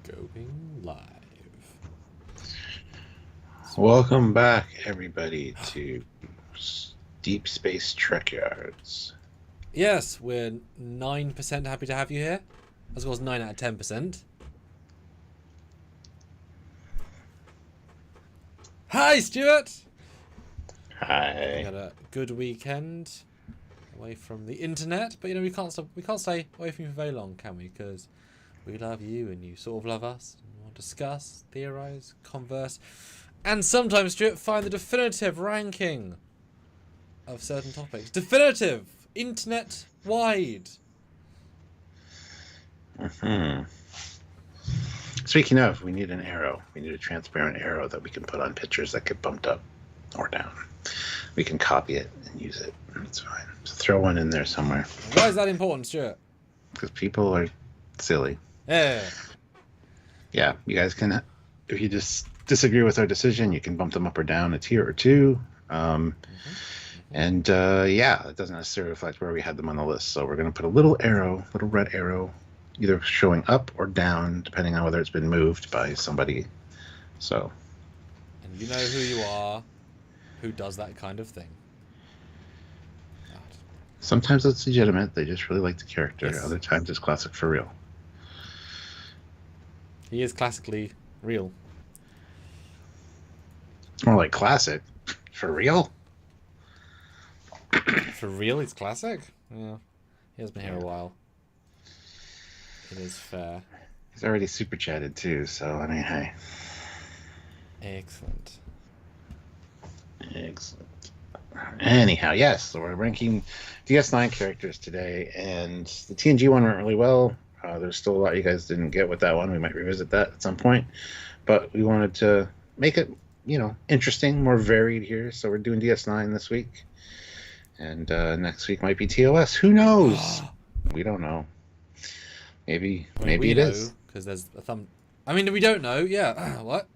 Going live. Welcome back, everybody, to Deep Space Trekyards. Yes, we're 9% happy to have you here. As well as 9 out of 10%. Hi, Stuart! We Hi. had a good weekend away from the internet, but you know we can't stay away from you for very long, can we? Because we love you and you sort of love us. We want to discuss, theorise, converse, and sometimes, Stuart, find the definitive ranking of certain topics. Definitive! Internet-wide! Speaking of, we need an arrow. We need a transparent arrow that we can put on pictures that get bumped up or down. We can copy it and use it. It's fine. So throw one in there somewhere. Why is that important, Stuart? Because people are silly. Yeah. Yeah, you guys can, if you just disagree with our decision, you can bump them up or down a tier or two. And yeah, it doesn't necessarily reflect where we had them on the list. So we're going to put a little arrow, little red arrow, either showing up or down, depending on whether it's been moved by somebody. So. And you know who you are, who does that kind of thing. God. Sometimes it's legitimate. They just really like the character. Yes. Other times it's classic for real. He is classically real. More like classic. For real? For real, he's classic? Yeah. He has been here a while. It is fair. He's already super chatted too, so I mean, hey. Excellent. Excellent. Anyhow, yes, so we're ranking DS9 characters today, and the TNG one went really well. There's still a lot you guys didn't get with that one. We might revisit that at some point, but we wanted to make it, you know, interesting, more varied here. So we're doing DS9 this week, and next week might be TOS. Who knows? We don't know. Maybe it is. Because there's a thumb. I mean, we don't know. Yeah. What?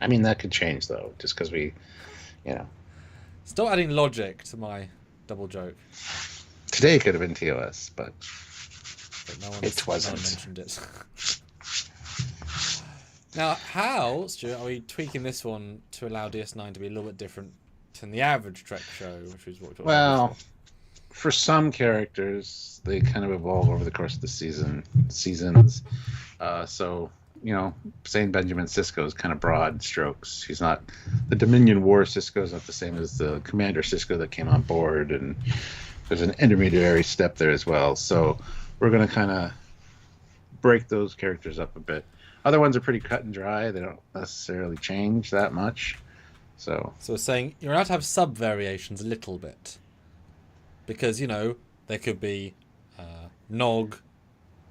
I mean, that could change though, just because we, you know. Stop adding logic to my double joke. Today could have been TOS, but no one it wasn't. mentioned it. Now, how, Stuart, are we tweaking this one to allow DS9 to be a little bit different than the average Trek show, which is what we're talking about before? For some characters, they kind of evolve over the course of the seasons. So, you know, saying Benjamin Sisko is kind of broad strokes. He's not the Dominion War Sisko is not the same as the Commander Sisko that came on board, and there's an intermediary step there as well. So we're going to kind of break those characters up a bit. Other ones are pretty cut and dry. They don't necessarily change that much. So we're saying you're allowed to have sub-variations a little bit. Because, you know, there could be Nog,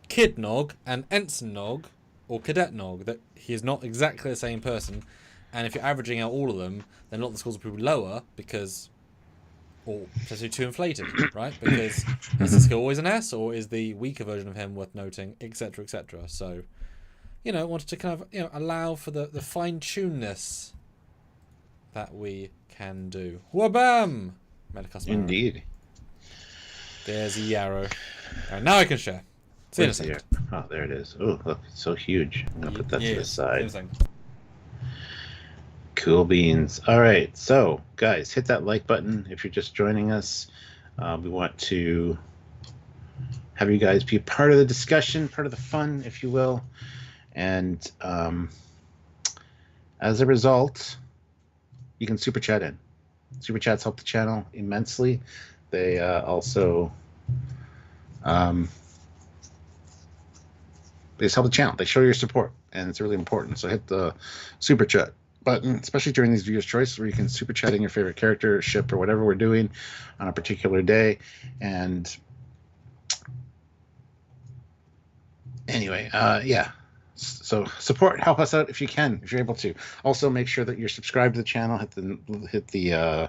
Kid Nog, and Ensign Nog, or Cadet Nog, that he is not exactly the same person. And if you're averaging out all of them, then a lot of the scores will be lower because, or potentially too inflated, right? Because is Sisko always an S, or is the weaker version of him worth noting, etc., etc. So, you know, wanted to kind of, you know, allow for the fine-tunedness that we can do. Wabam! Indeed. There's the arrow. Alright, now I can share. See you in a second. Oh, there it is. Oh, look, it's so huge. I'm going to put that to the side. Cool beans. All right, so, guys, hit that like button if you're just joining us. We want to have you guys be part of the discussion, part of the fun, if you will. And as a result, you can super chat in. Super chats help the channel immensely. They also they just help the channel. They show your support, and it's really important. So hit the super chat button, especially during these viewers' choices where you can super chat in your favorite character, ship, or whatever we're doing on a particular day. And anyway, yeah. So support, help us out if you can, if you're able to. Also, make sure that you're subscribed to the channel. Hit the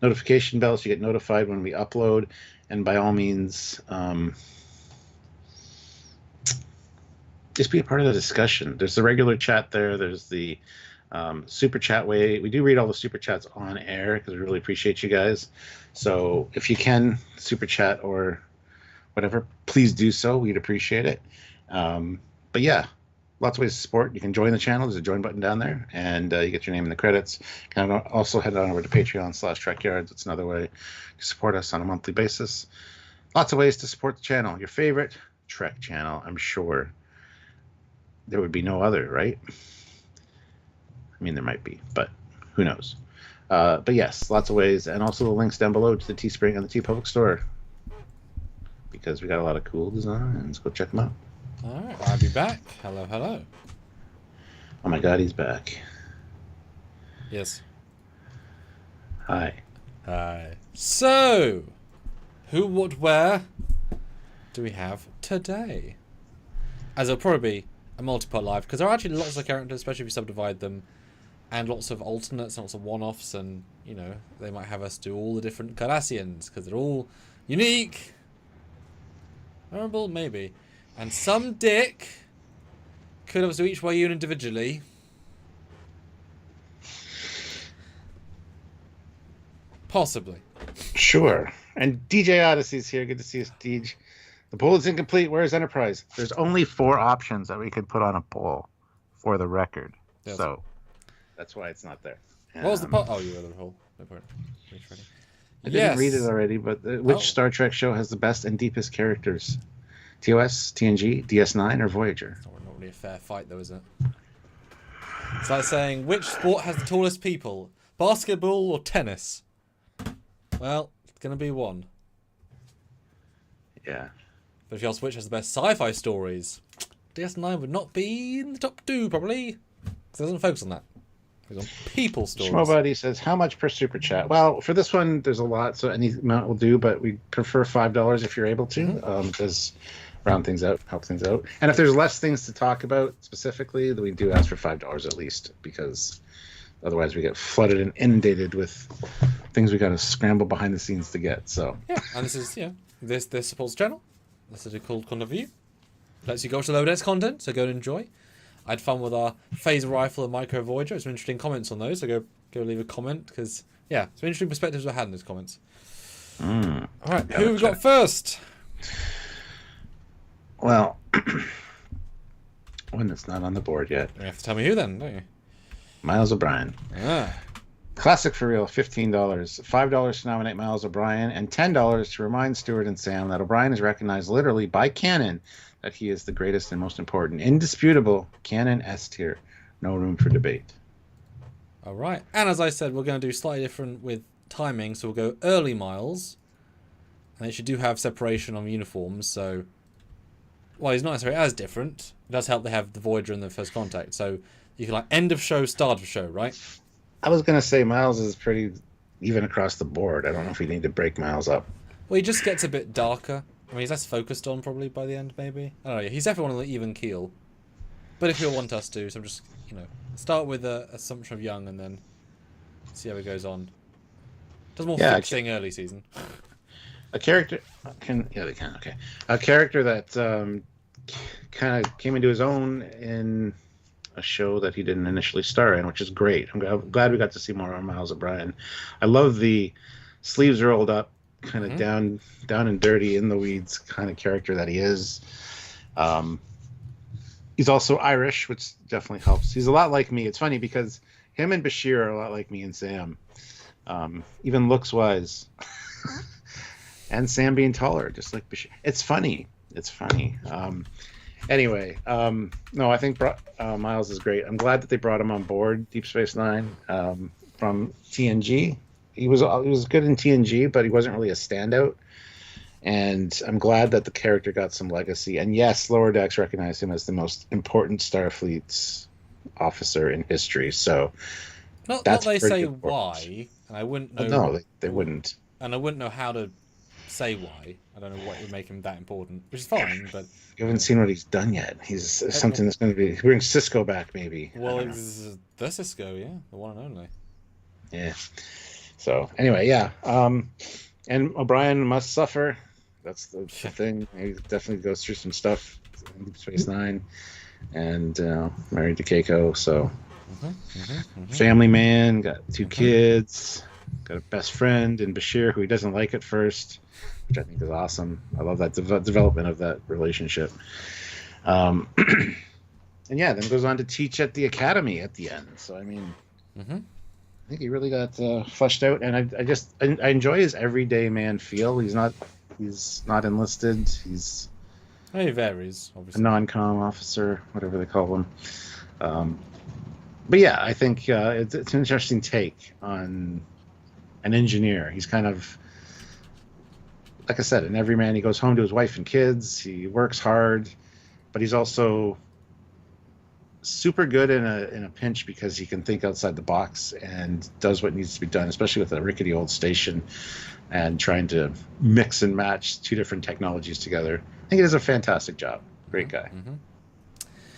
notification bell so you get notified when we upload. And by all means, just be a part of the discussion. There's the regular chat there. There's the super chat way. We do read all the super chats on air because we really appreciate you guys. So if you can super chat or whatever, please do so. We'd appreciate it. But yeah. lots of ways to support. You can join the channel. There's a join button down there, and you get your name in the credits. You can also head on over to Patreon/Trekyards. It's another way to support us on a monthly basis. Lots of ways to support the channel. Your favorite Trek channel, I'm sure. There would be no other, right? I mean, there might be, but who knows? But yes, lots of ways, and also the links down below to the Teespring and the TeePublic store, because we got a lot of cool designs. Go check them out. All right, I'll be back. Hello, hello. Oh my God, he's back. Yes. Hi. Hi. So, who, what, where do we have today? As it'll probably be a multi-part live, because there are actually lots of characters, especially if you subdivide them, and lots of alternates and lots of one-offs, and, you know, they might have us do all the different Cardassians, because they're all unique. Memorable, maybe. And some dick could have us do each way you individually. Possibly. Sure. And DJ Odyssey's here. Good to see you, DJ. The poll is incomplete. Where's Enterprise? There's only 4 options that we could put on a poll for the record. Yes. So that's why it's not there. What was the poll? Oh, you read the poll. No point. I didn't read it already, but which Star Trek show has the best and deepest characters? TOS, TNG, DS9, or Voyager? It's not really a fair fight, though, is it? It's like saying, which sport has the tallest people? Basketball or tennis? Well, it's going to be one. Yeah. But if you ask which has the best sci-fi stories, DS9 would not be in the top 2, probably. Because it doesn't focus on that. It focuses on people stories. Schmobuddy says, how much per super chat? Well, for this one, there's a lot, so any amount will do, but we prefer $5 if you're able to, because round things out, help things out. And if there's less things to talk about specifically, then we do ask for $5 at least, because otherwise we get flooded and inundated with things we got to scramble behind the scenes to get. So yeah, and this is this supports the channel. This is a cool kind of view. Lets you go to low-des content, so go and enjoy. I had fun with our phaser rifle and micro Voyager. Some interesting comments on those, so go leave a comment, because yeah, some interesting perspectives I had in those comments. All right, who we got first? Well, one that's not on the board yet. You have to tell me who then, don't you? Miles O'Brien. Ah. Classic for real, $15. $5 to nominate Miles O'Brien, and $10 to remind Stewart and Sam that O'Brien is recognized literally by canon that he is the greatest and most important, indisputable canon S tier. No room for debate. All right. And as I said, we're going to do slightly different with timing, so we'll go early Miles. And they should do have separation on uniforms, so while he's not necessarily as different, it does help they have the Voyager and the First Contact. So you can like end of show, start of show, right? I was going to say Miles is pretty even across the board. I don't know if we need to break Miles up. Well, he just gets a bit darker. I mean, he's less focused on probably by the end, maybe. I don't know. He's definitely on the even keel. But if you want us to, so I'm just, start with the assumption of young and then see how it goes on. Does more fixing early season. A character they can, okay. A character that kind of came into his own in a show that he didn't initially star in, which is great. I'm glad we got to see more on Miles O'Brien. I love the sleeves rolled up, kind of down and dirty, in the weeds kind of character that he is. He's also Irish, which definitely helps. He's a lot like me. It's funny because him and Bashir are a lot like me and Sam, even looks wise. And Sam being taller, just like Bashir. It's funny. Anyway, no, I think Miles is great. I'm glad that they brought him on board Deep Space Nine from TNG. He was good in TNG, but he wasn't really a standout. And I'm glad that the character got some legacy. And yes, Lower Decks recognized him as the most important Starfleet officer in history. So not they say why, and I wouldn't know. Well, no, they wouldn't. And I wouldn't know how to say why. I don't know what would make him that important, which is fine. But you haven't seen what he's done yet. He's something that's going to be bring Cisco back, maybe. Well, it's the Cisco, yeah, the one and only. Yeah. So anyway, yeah. And O'Brien must suffer. That's the thing. He definitely goes through some stuff in Deep Space Nine, and married to Keiko. So family man, got 2 kids, got a best friend in Bashir who he doesn't like at first, which I think is awesome. I love that development of that relationship. And yeah, then goes on to teach at the academy at the end. So I mean, Mm-hmm. I think he really got fleshed out, and I enjoy his everyday man feel. He's not enlisted. He's He varies, a obviously. non-com officer, whatever they call him. But yeah, I think it's an interesting take on an engineer. He's kind of, like I said, an everyman. He goes home to his wife and kids. He works hard, but he's also super good in a pinch because he can think outside the box and does what needs to be done, especially with a rickety old station and trying to mix and match two different technologies together. I think he does a fantastic job. Great guy. Mm-hmm.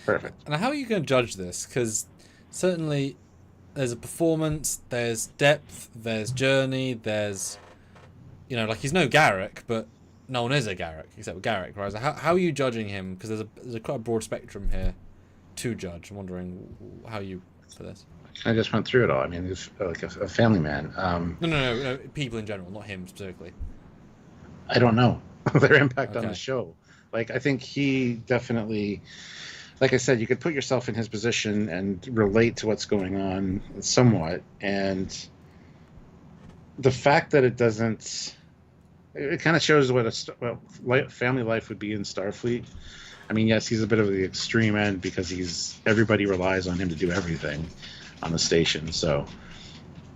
Perfect. And how are you going to judge this? Because certainly there's a performance, there's depth, there's journey, there's, like he's no Garrick, but no one is a Garrick except Garrick, right? So how are you judging him? Because there's a quite a broad spectrum here to judge. I'm wondering how you for this. I just went through it all. I mean, he's like a family man. No. People in general, not him specifically. I don't know their impact on Okay. the show. Like, I think he definitely, like I said, you could put yourself in his position and relate to what's going on somewhat. And the fact that it doesn't, it kind of shows what family life would be in Starfleet. I mean, yes, he's a bit of the extreme end because everybody relies on him to do everything on the station. So,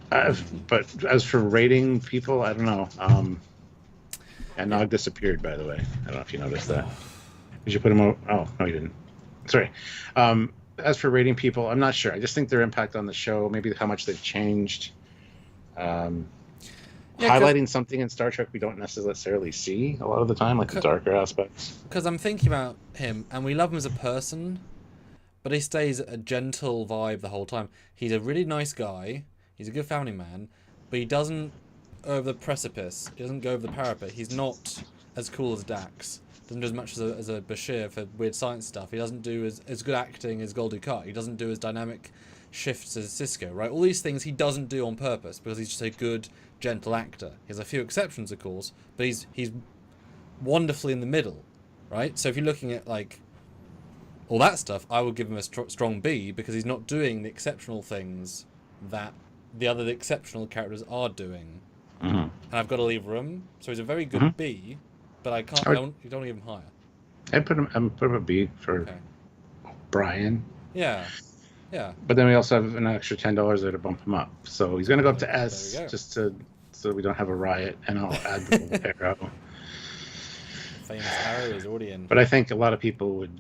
but as for rating people, I don't know. And Nog disappeared, by the way. I don't know if you noticed that. Did you put him over? Oh, no, you didn't. Sorry. As for rating people, I'm not sure. I just think their impact on the show, maybe how much they've changed. Highlighting something in Star Trek we don't necessarily see a lot of the time, like the darker aspects. Because I'm thinking about him, and we love him as a person, but he stays a gentle vibe the whole time. He's a really nice guy. He's a good family man, but he doesn't over the precipice. He doesn't go over the parapet. He's not as cool as Dax. Doesn't do as much as a Bashir for weird science stuff. He doesn't do as good acting as Gul Dukat. He doesn't do as dynamic shifts as Cisco, right? All these things he doesn't do on purpose because he's just a good, gentle actor. He has a few exceptions, of course, but he's wonderfully in the middle, right? So if you're looking at like all that stuff, I would give him a strong B because he's not doing the exceptional things that the other exceptional characters are doing. Mm-hmm. And I've got to leave room, so he's a very good B, but I don't give him higher. I'm put him a B for Brian. Yeah. But then we also have an extra $10 there to bump him up, so he's going to go up to S just so we don't have a riot, and I'll add the little arrow. Famous arrow is already in. But I think a lot of people would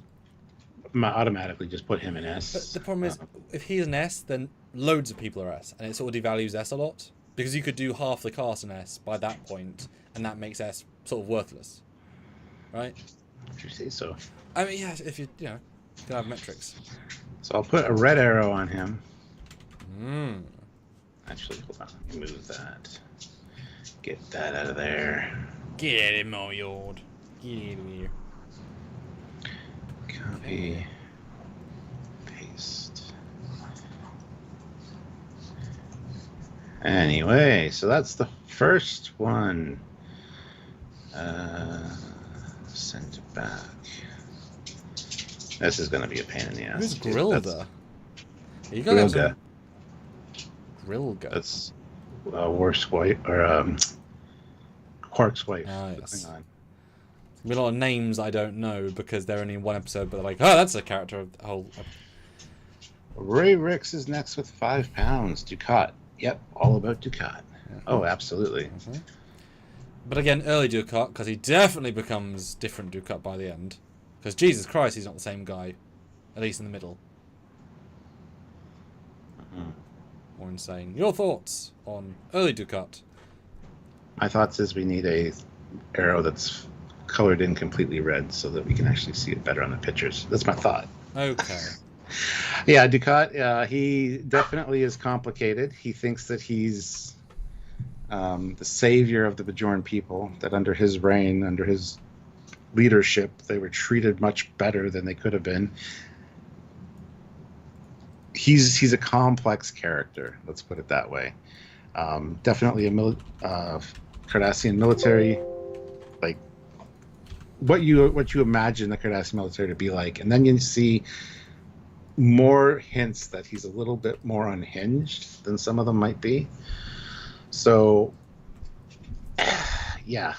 automatically just put him in S. But the problem is, if he's an S, then loads of people are S, and it sort of devalues S a lot. Because you could do half the cast in S by that point, and that makes S sort of worthless. Right? If you say so. I mean, yeah, if you can have metrics. So I'll put a red arrow on him. Actually, hold on. Let me move that. Get that out of there. Get him, my lord. Get him here. Copy. Paste. Anyway, so that's the first one. Send it back. This is going to be a pain in the ass. Who's dude. Grilda? You got Grilda. Grilga. That's Worf's wife, or Quark's wife. Ah, yes. Hang on. There's a lot of names I don't know because they're only in one episode, but they're like, oh, that's a character of the whole. Ray Ricks is next with 5 pounds. Dukat. Yep, all about Dukat. Oh, absolutely. Mm-hmm. But again, early Dukat, because he definitely becomes different Dukat by the end. Because Jesus Christ, he's not the same guy, at least in the middle. More insane. Your thoughts on early Dukat? My thoughts is we need a arrow that's colored in completely red so that we can actually see it better on the pictures. That's my thought. Okay. Yeah, Dukat, he definitely is complicated. He thinks that he's the savior of the Bajoran people, that under his reign, under his leadership, they were treated much better than they could have been. He's a complex character, let's put it that way. Definitely a Cardassian military, like what you imagine the Cardassian military to be like, and then you see more hints that he's a little bit more unhinged than some of them might be. So, yeah.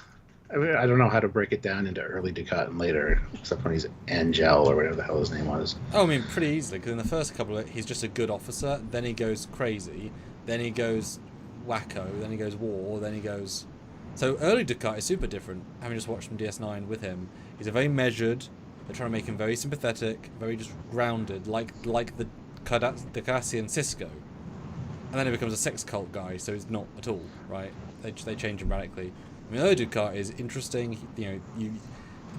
I mean, I don't know how to break it down into early Ducat and later, except when he's Angel or whatever the hell his name was. Oh, I mean, pretty easily, because in the first couple of it, he's just a good officer, then he goes crazy, then he goes wacko, then he goes war, then he goes... So early Ducat is super different, having just watched from DS9 with him. He's a very measured, they're trying to make him very sympathetic, very just grounded, like the Cardassian Cisco. And then he becomes a sex cult guy, so he's not at all, right? They change him radically. I mean, early Ducat is interesting,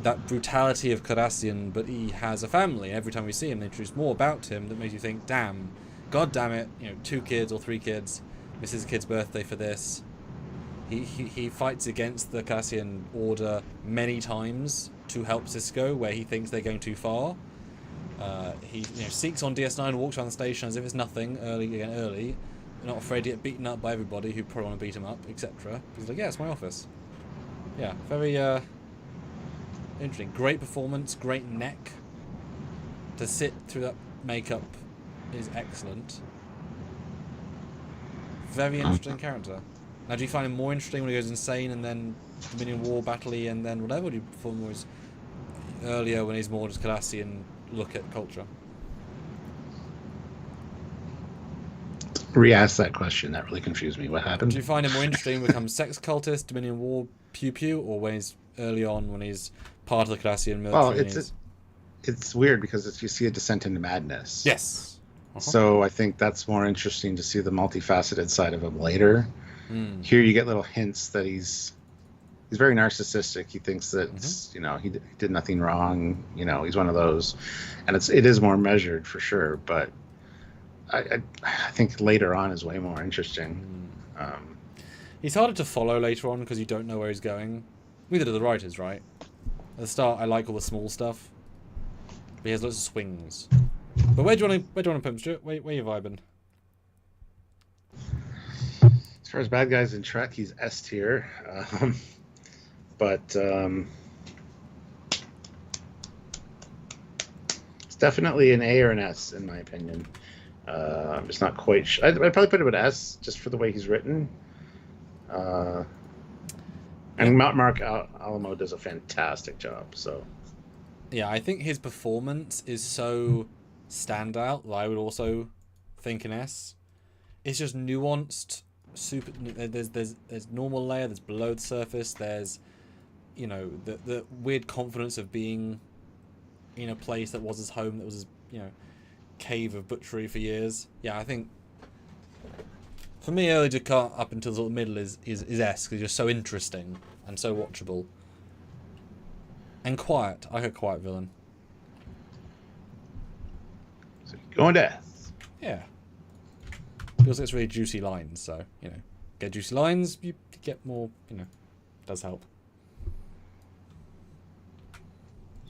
that brutality of Cardassian, but he has a family. Every time we see him, they introduce more about him that makes you think, damn, god damn it, 2 kids or 3 kids, misses a kid's birthday for this. He fights against the Cardassian order many times to help Cisco, where he thinks they're going too far. He seeks on DS9, walks around the station as if it's nothing, early, not afraid to get beaten up by everybody who probably want to beat him up, etc. He's like, yeah, it's my office. Yeah, very interesting. Great performance, great neck. To sit through that makeup is excellent. Very interesting character. Now, do you find him more interesting when he goes insane and then Dominion War battle-y and then whatever? Or do you find more earlier when he's more just Cardassian look at culture? Re-ask that question. That really confused me. What happened? Do you find him more interesting when he becomes sex cultist, Dominion War pew-pew, or when he's early on when he's part of the Cardassian military? Well, it's weird because if you see a descent into madness. Yes. So I think that's more interesting to see the multifaceted side of him later. Here you get little hints that he's very narcissistic. He thinks that he did nothing wrong. He's one of those, and it is more measured for sure. But I think later on is way more interesting. He's harder to follow later on because you don't know where he's going. Neither do the writers, right? At the start, I like all the small stuff, but he has lots of swings. But where do you want to put him, Stuart? Where you vibing? As far as bad guys in Trek, he's S tier. But it's definitely an A or an S, in my opinion. I'm just not quite sure. I'd probably put him at S, just for the way he's written. And Mark Alamo does a fantastic job. So, yeah, I think his performance is so standout that I would also think an S. It's just nuanced. Super. There's normal layer. There's below the surface. There's the weird confidence of being in a place that was his home, that was his cave of butchery for years. Yeah, I think for me, early Ducat up until the middle is S, because he's just so interesting and so watchable and quiet. I like a quiet villain. So going to S. Yeah. He also gets really juicy lines, so get juicy lines, you get more. Does help.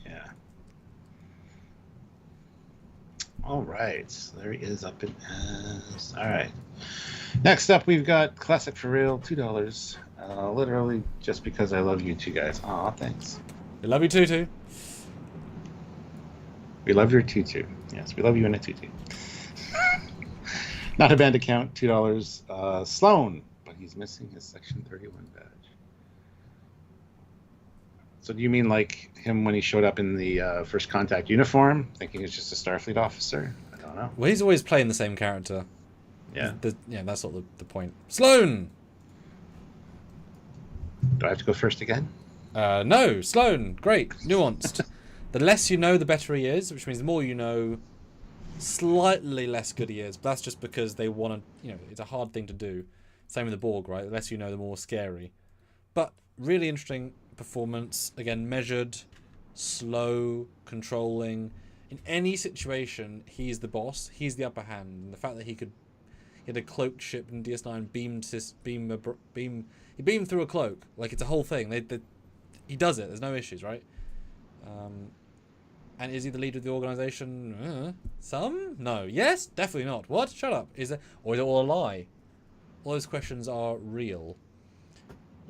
Yeah. All right, there he is up in S. All right. Next up, we've got Classic for Real, $2. Literally just because I love you two guys. Aw, thanks. We love you too. We love your tutu. Yes, we love you in a tutu. Not a band account, $2. Sloan, but he's missing his Section 31 badge. So do you mean like him when he showed up in the First Contact uniform, thinking he's just a Starfleet officer? I don't know. Well, he's always playing the same character. Yeah. That's sort of the point. Sloan! Do I have to go first again? No, Sloan. Great. Nuanced. The less you know, the better he is, which means the more you know, slightly less good he is. But that's just because they want to, it's a hard thing to do. Same with the Borg, right? The less you know, the more scary. But really interesting performance. Again, measured, slow, controlling. In any situation, he's the boss. He's the upper hand. And the fact that he had a cloaked ship in DS9, he beamed through a cloak. Like, it's a whole thing. He does it. There's no issues, right? And is he the leader of the organization? Some? No. Yes? Definitely not. What? Shut up. Or is it all a lie? All those questions are real.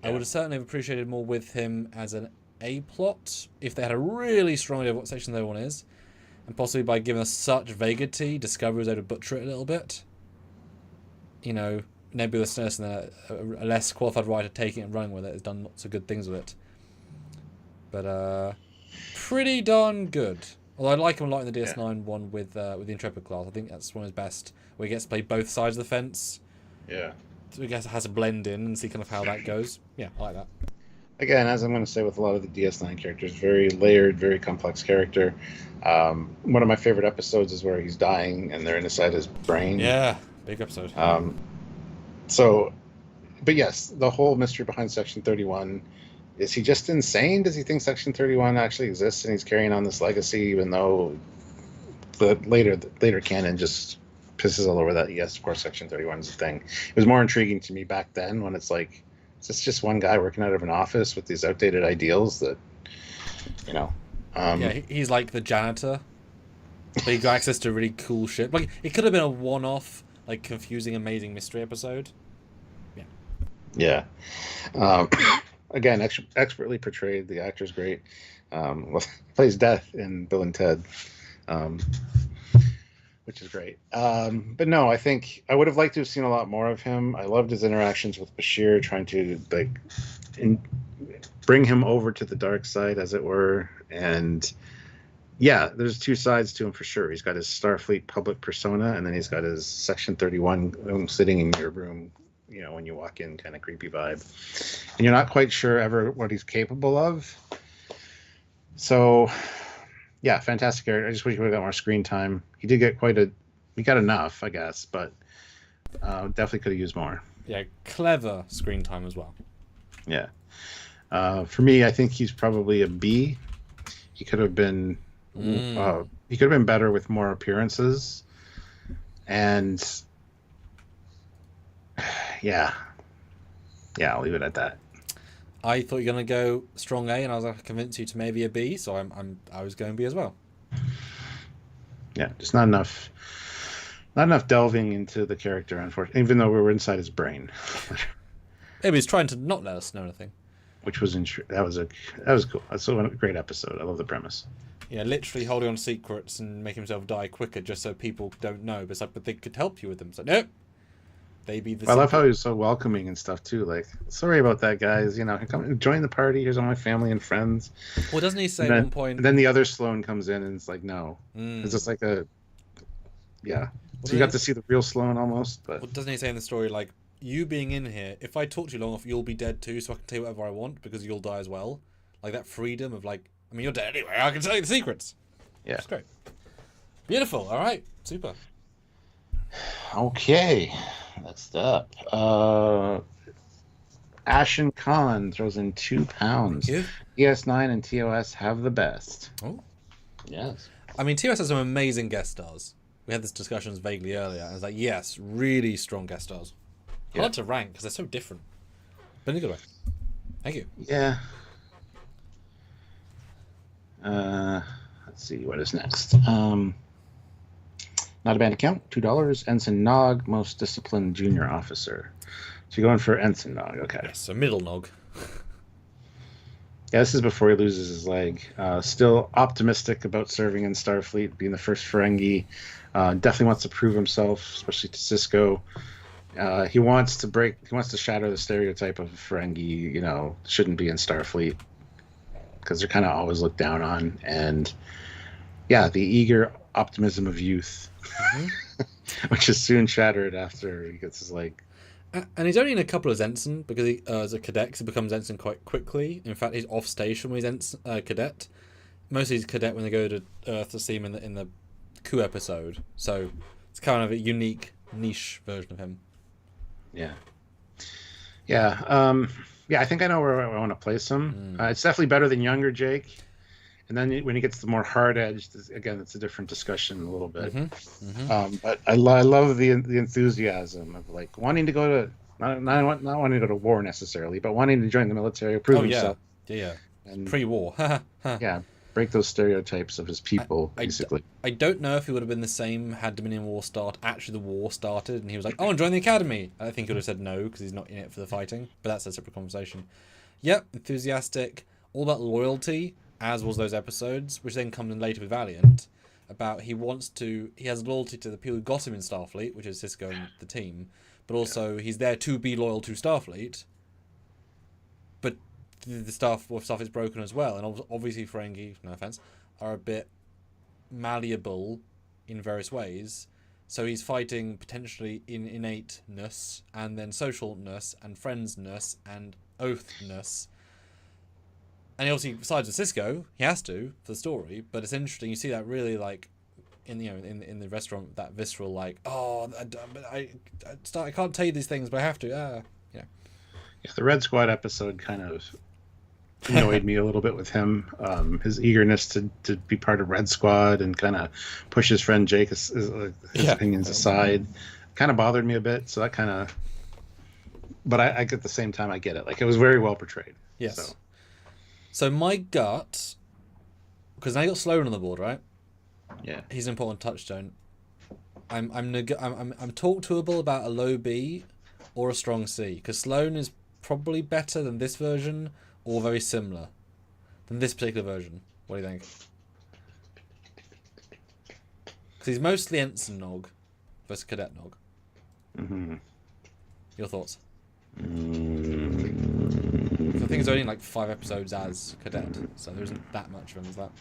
Yeah. I would have certainly appreciated more with him as an A-plot if they had a really strong idea of what Section 31 is. And possibly by giving us such vagity, Discovery was able to butcher it a little bit. You know, nebulousness, and then a less qualified writer taking it and running with it has done lots of good things with it. But pretty darn good. Although I like him a lot in the DS9 one with the Intrepid class. I think that's one of his best, where he gets to play both sides of the fence. Yeah. So he has to blend in and see kind of how that goes. Yeah, I like that. Again, as I'm going to say with a lot of the DS9 characters, very layered, very complex character. One of my favorite episodes is where he's dying and they're inside his brain. Yeah, big episode. But yes, the whole mystery behind Section 31. Is he just insane? Does he think Section 31 actually exists and he's carrying on this legacy, even though the later canon just pisses all over that? Yes, of course, Section 31 is a thing. It was more intriguing to me back then when it's like, is this just one guy working out of an office with these outdated ideals that, you know? Yeah, he's like the janitor, but he got access to really cool shit. Like, it could have been a one-off, like, confusing, amazing mystery episode. Yeah. Again, expertly portrayed. The actor's great. Plays Death in Bill and Ted, which is great. But no, I think I would have liked to have seen a lot more of him. I loved his interactions with Bashir, trying to bring him over to the dark side, as it were. And yeah, there's two sides to him for sure. He's got his Starfleet public persona, and then he's got his Section 31 sitting in your room, you know, when you walk in, kind of creepy vibe, and you're not quite sure ever what he's capable of. So yeah, fantastic character. I just wish he would have got more screen time. He did get he got enough, I guess, but definitely could have used more. Yeah, clever screen time as well. Yeah. For me, I think he's probably a B. He could have been better with more appearances, and yeah, I'll leave it at that. I thought you were gonna go strong A, and I was gonna convince you to maybe a B, so I was going B as well. Yeah, just not enough delving into the character, unfortunately. Even though we were inside his brain. He was trying to not let us know anything. Which was that was cool. That's a great episode. I love the premise. Yeah, literally holding on to secrets and making himself die quicker just so people don't know. But it's like, but they could help you with them. So nope. They be the. I love how he was so welcoming and stuff too. Like, sorry about that, guys. You know, come join the party. Here's all my family and friends. Well, doesn't he say at one point? And then the other Sloane comes in and it's like, no. It's just like a. Yeah. So you got to see the real Sloane almost. But well, doesn't he say in the story, like, you being in here, if I talk to you long enough, you'll be dead too, so I can tell you whatever I want because you'll die as well. Like that freedom of like, I mean, you're dead anyway. I can tell you the secrets. Yeah. That's great. Beautiful. All right. Super. Okay. Next up. Ashen Khan throws in £2. DS9 and TOS have the best. Oh. Yes. I mean, TOS has some amazing guest stars. We had this discussions vaguely earlier, and it's like, yes, really strong guest stars. Yeah. Hard to rank because they're so different. But in a good way. Thank you. Yeah. Let's see what is next. Not a band account, $2. Ensign Nog, most disciplined junior officer. So you're going for Ensign Nog, okay. Yes, a middle Nog. Yeah, this is before he loses his leg. Still optimistic about serving in Starfleet, being the first Ferengi. Definitely wants to prove himself, especially to Cisco. He wants to shatter the stereotype of Ferengi, you know, shouldn't be in Starfleet because they're kind of always looked down on. And yeah, the eager optimism of youth, which is soon shattered after he gets his leg. And he's only in a couple as ensign because he, as a cadet, he becomes ensign quite quickly. In fact, he's off station when he's cadet. Mostly he's cadet when they go to Earth to see him in the coup episode. So it's kind of a unique niche version of him. Yeah. Yeah. I think I know where I want to place him. It's definitely better than younger Jake. And then when he gets the more hard-edged, again, it's a different discussion a little bit. But I love the enthusiasm of like wanting to go to not wanting to go to war necessarily, but wanting to join the military, prove himself. Yeah. And Pre-war. yeah, break those stereotypes of his people, basically. I don't know if he would have been the same had Dominion War actually the war started, and he was like, "Oh, I'm joining the academy." I think he would have said no because he's not in it for the fighting. But that's a separate conversation. Yep, enthusiastic, all about loyalty. As was those episodes, which then comes in later with Valiant. about he has loyalty to the people who got him in Starfleet, which is Sisko and the team, but also he's there to be loyal to Starfleet. But the stuff is broken as well, and obviously Ferengi, no offense, are a bit malleable in various ways. So he's fighting potentially in innateness, and then socialness, and friendsness, and oathness. And obviously, besides with Sisko, he has to for the story. But it's interesting. You see that really like in the restaurant, that visceral like, oh, I can't tell you these things, but I have to. Yeah. Yeah, the Red Squad episode kind of annoyed me a little bit with him. His eagerness to be part of Red Squad and kind of push his friend Jake his opinions aside kind of bothered me a bit. So that kind of, but I at the same time I get it. Like it was very well portrayed. Yes. So my gut, because now you got Sloane on the board, right? Yeah. He's an important touchstone. I'm talk toable about a low B or a strong C, because Sloane is probably better than this version or very similar than this particular version. What do you think? Because he's mostly Ensign Nog versus Cadet Nog. Mm-hmm. Your thoughts? I think it's only like 5 episodes as Cadet, so there isn't that much of him as that.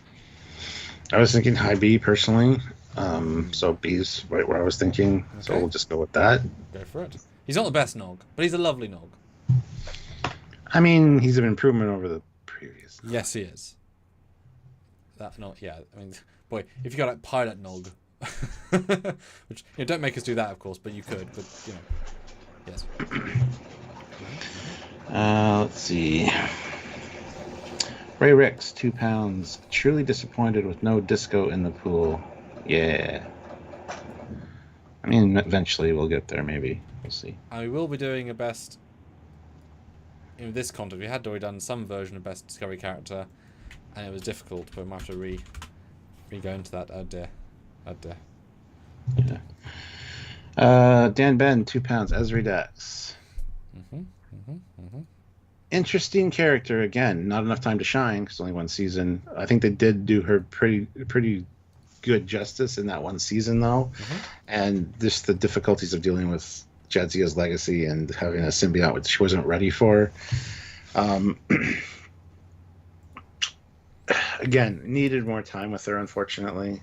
I was thinking high B personally, so B's right where I was thinking, okay. So we'll just go with that. Go for it. He's not the best Nog, but he's a lovely Nog. I mean, he's an improvement over the previous Nog. Yes, he is. That not, yeah. I mean, boy, if you got like Pilot Nog, which don't make us do that, of course, but you could. But yes. Let's see. Ray Ricks, 2 pounds. Truly disappointed with no disco in the pool. Yeah. I mean, eventually we'll get there, maybe. We'll see. And we will be doing a best... In this content, we had already done some version of best Discovery character, and it was difficult, but we might have to re-go into that. Oh dear. Yeah. Dan Ben, 2 pounds. Ezri Dax. Mm-hmm. Interesting character. Again, not enough time to shine because only one season. I think they did do her pretty good justice in that one season, though. Mm-hmm. And just the difficulties of dealing with Jadzia's legacy and having a symbiote which she wasn't ready for. Again, needed more time with her, unfortunately.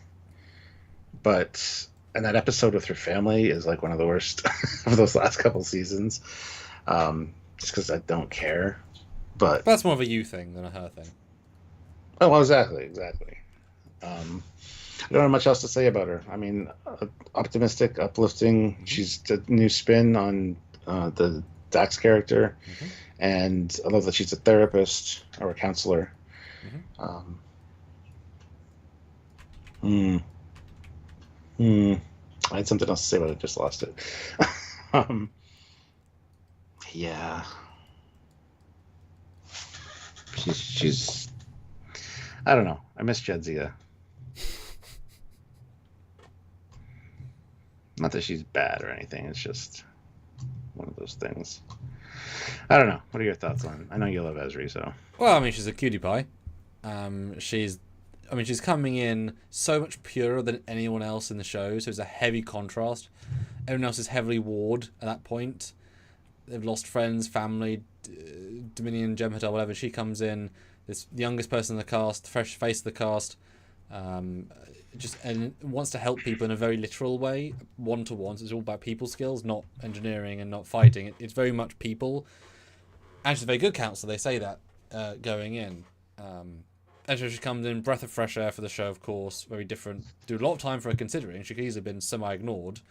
And that episode with her family is like one of the worst of those last couple seasons. Just because I don't care. But that's more of a you thing than a her thing. Oh, well, exactly. I don't have much else to say about her. I mean, optimistic, uplifting. Mm-hmm. She's a new spin on the Dax character. Mm-hmm. And I love that she's a therapist or a counselor. Mm-hmm. I had something else to say, but I just lost it. Yeah. She's I don't know. I miss Jadzia. Not that she's bad or anything. It's just one of those things. I don't know. What are your thoughts on? I know you love Ezri, so. Well, I mean, she's a cutie pie. She's coming in so much purer than anyone else in the show, so it's a heavy contrast. Everyone else is heavily warred at that point. They've lost friends, family, Dominion, Jem'Hadar, whatever. She comes in, this youngest person in the cast, fresh face of the cast, and wants to help people in a very literal way, one-to-one. So it's all about people skills, not engineering and not fighting. It's very much people. And she's a very good counselor, they say that going in. And so she comes in, breath of fresh air for the show, of course, very different. Do a lot of time for her considering. She could easily have been semi-ignored,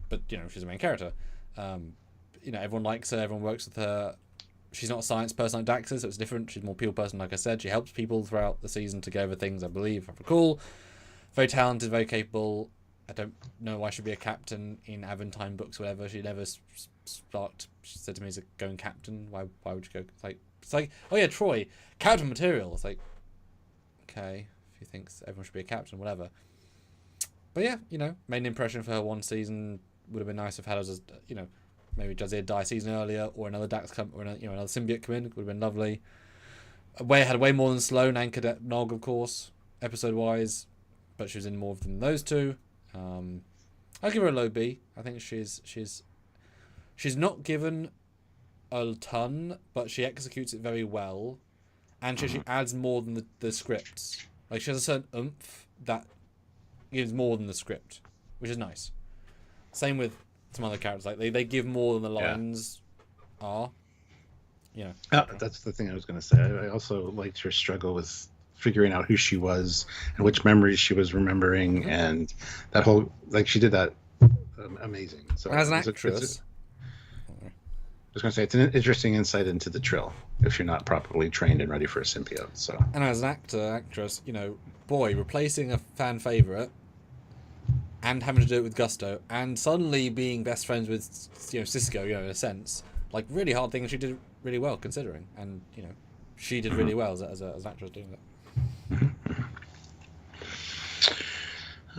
but she's the main character. Everyone likes her, everyone works with her. She's not a science person like Dax is, so it's different. She's a more people person, like I said. She helps people throughout the season to go over things, I believe, if I recall. Very talented, very capable. I don't know why she'd be a captain in Aventine books, whatever. She never she said to me, "Is it going captain? Why would you go?" It's like, oh yeah, Troy, captain material. It's like, okay, if he thinks everyone should be a captain, whatever. But yeah, made an impression for her one season. Would have been nice if had us, maybe Jadzia die a season earlier, or another Dax another symbiote come in. Would have been lovely. Had way more than Sloane and Cadet Nog, of course, episode wise. but she was in more of them than those two. I'll give her a low B. I think she's not given a ton, but she executes it very well, and she actually adds more than the scripts. Like, she has a certain oomph that gives more than the script, which is nice. Same with some other characters. Like, they give more than the lines are. You know. That's the thing I was going to say. I also liked her struggle with figuring out who she was and which memories she was remembering, and that whole, like, she did that amazing. So as an actress, I was going to say, it's an interesting insight into the Trill if you're not properly trained and ready for a symbiote. So, and as an actress, you know, boy, replacing a fan favorite and having to do it with gusto, and suddenly being best friends with, you know, Cisco, you know, in a sense, like, really hard thing. And she did really well considering, and you know, she did really well as an actress doing that.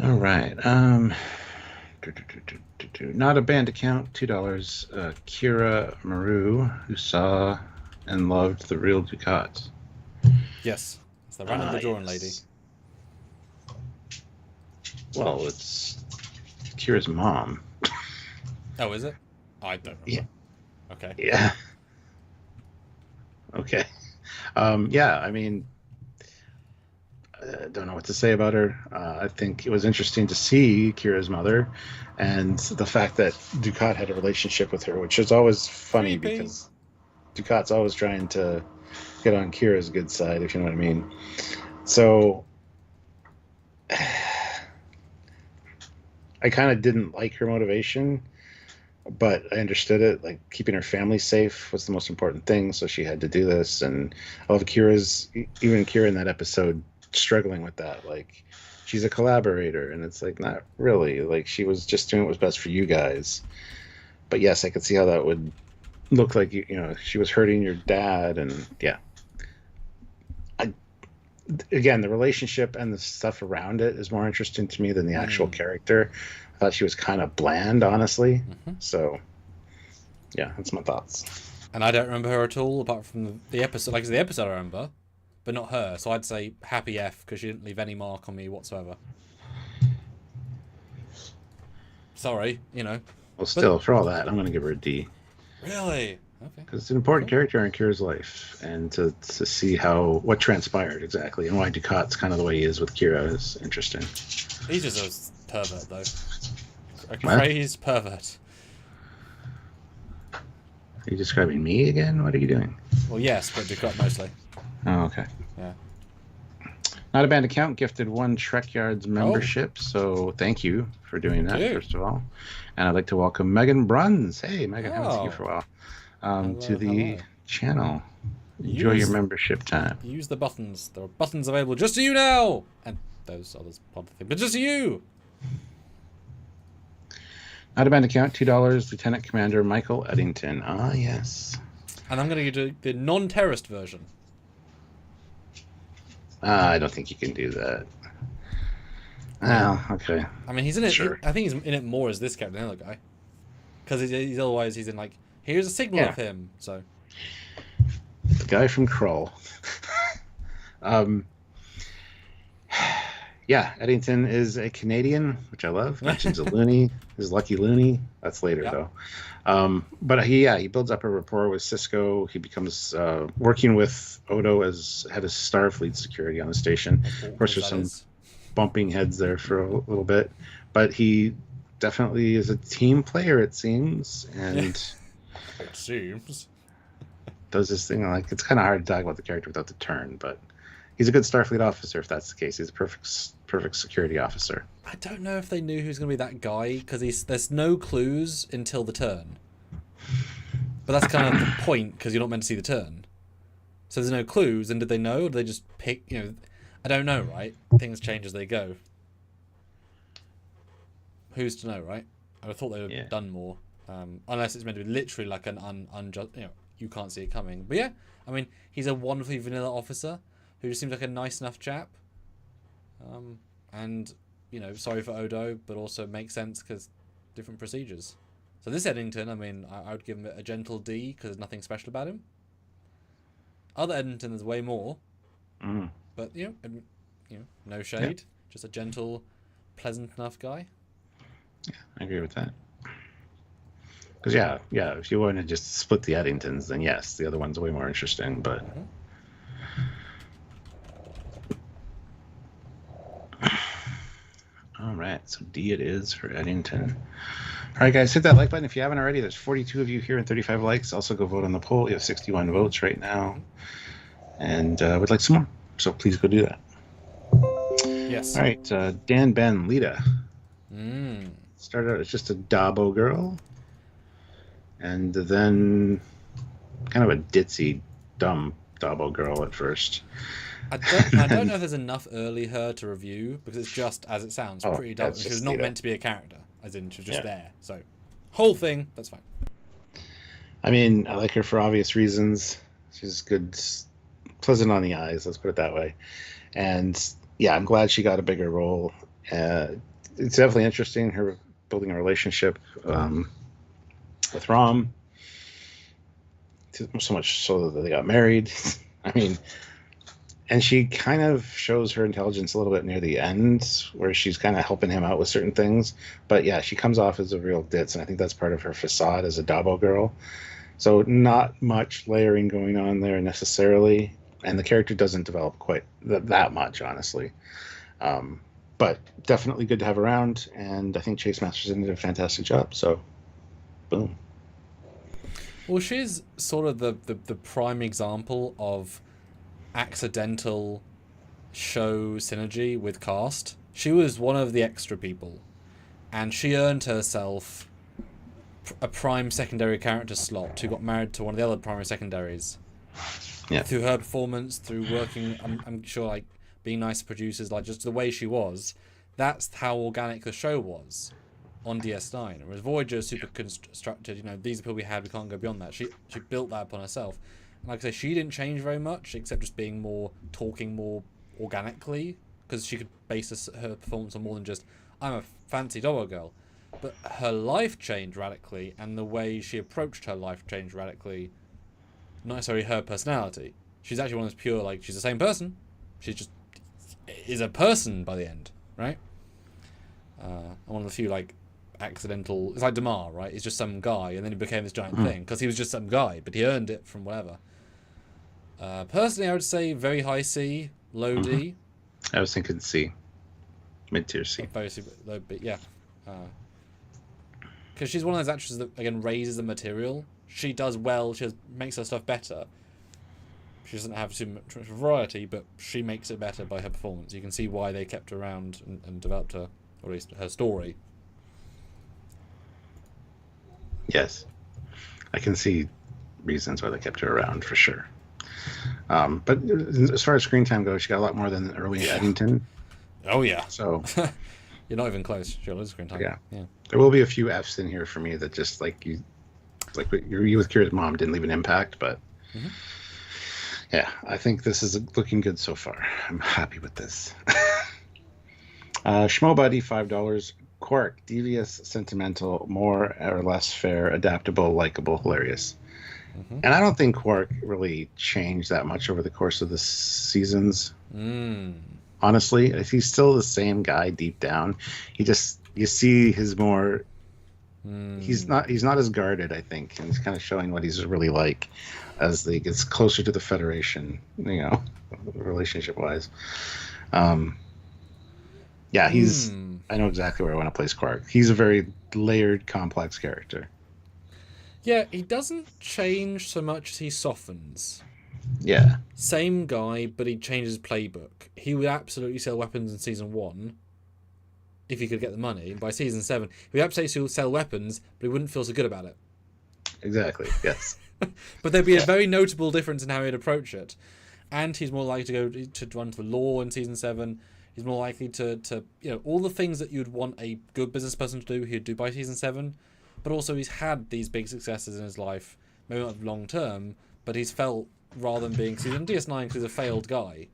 All right. Not a band account, $2. Kira Maru, who saw and loved the real Ducat. Yes, it's the random Bajoran lady. Well, it's Kira's mom. Oh, is it? I don't remember. Yeah. Okay. Yeah. Okay. Yeah, I mean, I don't know what to say about her. I think it was interesting to see Kira's mother, and the fact that Ducat had a relationship with her, which is always funny because Ducat's always trying to get on Kira's good side, if you know what I mean. So I kind of didn't like her motivation, but I understood it. Like, keeping her family safe was the most important thing, so she had to do this. And I love even Kira in that episode, struggling with that. Like, she's a collaborator, and it's like, not really. Like, she was just doing what was best for you guys. But yes, I could see how that would look like, you know, she was hurting your dad, and yeah. Again, the relationship and the stuff around it is more interesting to me than the actual character. I thought she was kind of bland, honestly. So, yeah, that's my thoughts. And I don't remember her at all, apart from the episode. Like, the episode I remember, but not her. So I'd say happy F, because she didn't leave any mark on me whatsoever. Sorry, you know. Well, still, for all that, I'm going to give her a D. Really? Okay. Because it's an important character in Kira's life, and to see what transpired exactly, and why Ducat's kind of the way he is with Kira is interesting. He's just a pervert, though. A crazed pervert. Are you describing me again? What are you doing? Well, yes, but Ducat mostly. Oh, okay. Yeah. Not a band account, gifted 1 Trekyards membership, so thank you for doing that, first of all. And I'd like to welcome Megan Bruns. Hey, Megan, haven't seen you for a while. To the channel. Enjoy your membership time. Use the buttons. There are buttons available just to you now! And those others, part of the thing, but just to you! Not a band account, $2, Lieutenant Commander Michael Eddington. Ah, yes. And I'm going to do the non-terrorist version. I don't think you can do that. Oh, okay. I mean, he's in it. Sure. I think he's in it more as this character than the other guy. Because he's otherwise he's in, like, here's a signal of him. So, the guy from Krull. Yeah, Eddington is a Canadian, which I love. Mentions a loony, his lucky loony. That's later though. But he builds up a rapport with Cisco. He becomes working with Odo as head of Starfleet security on the station. Of course, there's some bumping heads there for a little bit, but he definitely is a team player, it seems, and it seems does this thing. Like, it's kind of hard to talk about the character without the turn, but he's a good Starfleet officer if that's the case. He's a perfect security officer. I don't know if they knew he was going to be that guy, because there's no clues until the turn. But that's kind of the point, because you're not meant to see the turn. So there's no clues, and did they know, or did they just pick, you know, I don't know, right? Things change as they go. Who's to know, right? I thought they would have done more. Unless it's meant to be literally like an unjust, you know, you can't see it coming. But yeah, I mean, he's a wonderfully vanilla officer who just seems like a nice enough chap. And, you know, sorry for Odo, but also makes sense because different procedures. So this Eddington, I mean, I would give him a gentle D because there's nothing special about him. Other Eddington, there's way more. But, you know, no shade. Just a gentle, pleasant enough guy. Yeah, I agree with that. Because yeah, if you want to just split the Eddingtons, then yes, the other one's way more interesting. But all right, so D it is for Eddington. All right, guys, hit that like button if you haven't already. There's 42 of you here and 35 likes. Also, go vote on the poll. You have 61 votes right now, and we'd like some more. So please go do that. Yes. All right, Dan, Ben, Lita. Started out as just a Dabo girl, and then kind of a ditzy, dumb Dabo girl at first. I don't know if there's enough early her to review because it's just as it sounds, pretty dumb. She was not meant to be a character, as in she was just there. So, whole thing, that's fine. I mean, I like her for obvious reasons. She's good, pleasant on the eyes. Let's put it that way. And yeah, I'm glad she got a bigger role. It's definitely interesting, her building a relationship with Rom. So much so that they got married. I mean, and she kind of shows her intelligence a little bit near the end, where she's kind of helping him out with certain things. But yeah, she comes off as a real ditz, and I think that's part of her facade as a Dabo girl. So not much layering going on there necessarily, and the character doesn't develop quite that much, honestly. But definitely good to have around, and I think Chase Masterson did a fantastic job. So, boom. Well, she's sort of the prime example of accidental show synergy with cast. She was one of the extra people, and she earned herself a prime secondary character slot who got married to one of the other primary secondaries. Yeah. Through her performance, through working, I'm sure, like, being nice to producers, like, just the way she was, that's how organic the show was on DS9. Whereas Voyager is super constructed, these are people we had, we can't go beyond that. She built that upon herself. And like I say, she didn't change very much, except just talking more organically, because she could base her performance on more than just, I'm a fancy Dabo girl. But her life changed radically, and the way she approached her life changed radically. Not necessarily her personality. She's actually one of those pure, like, she's the same person. She just is a person by the end, right? One of the few, like, accidental... It's like Damar, right? He's just some guy, and then he became this giant thing, because he was just some guy, but he earned it from whatever. Personally, I would say very high C, low D. I was thinking C. Mid-tier C. Very C, low B, yeah. Because she's one of those actresses that, again, raises the material. She does well, she makes her stuff better. She doesn't have too much variety, but she makes it better by her performance. You can see why they kept her around and developed her, or at least her story. Yes. I can see reasons why they kept her around, for sure. But as far as screen time goes, she got a lot more than early Eddington. Oh, yeah. So... You're not even close. She got loads of screen time. Yeah. There will be a few Fs in here for me that just, like you with Kira's mom didn't leave an impact, but yeah, I think this is looking good so far. I'm happy with this. Schmo Buddy, $5. Quark, devious, sentimental, more or less fair, adaptable, likable, hilarious. And I don't think Quark really changed that much over the course of the seasons. Honestly, he's still the same guy deep down. You see his more... He's not as guarded, I think, and he's kind of showing what he's really like as he gets closer to the Federation, relationship-wise. Yeah, he's... I know exactly where I want to place Quark. He's a very layered, complex character. Yeah, he doesn't change so much as he softens. Yeah. Same guy, but he changes his playbook. He would absolutely sell weapons in Season 1 if he could get the money. By Season 7, he would absolutely sell weapons, but he wouldn't feel so good about it. Exactly, yes. But there'd be a very notable difference in how he'd approach it. And he's more likely to go to run to the law in Season 7. He's more likely to all the things that you'd want a good business person to do, he'd do by Season 7. But also he's had these big successes in his life, maybe not long term, but he's felt, rather than being... He's on DS9 because he's a failed guy,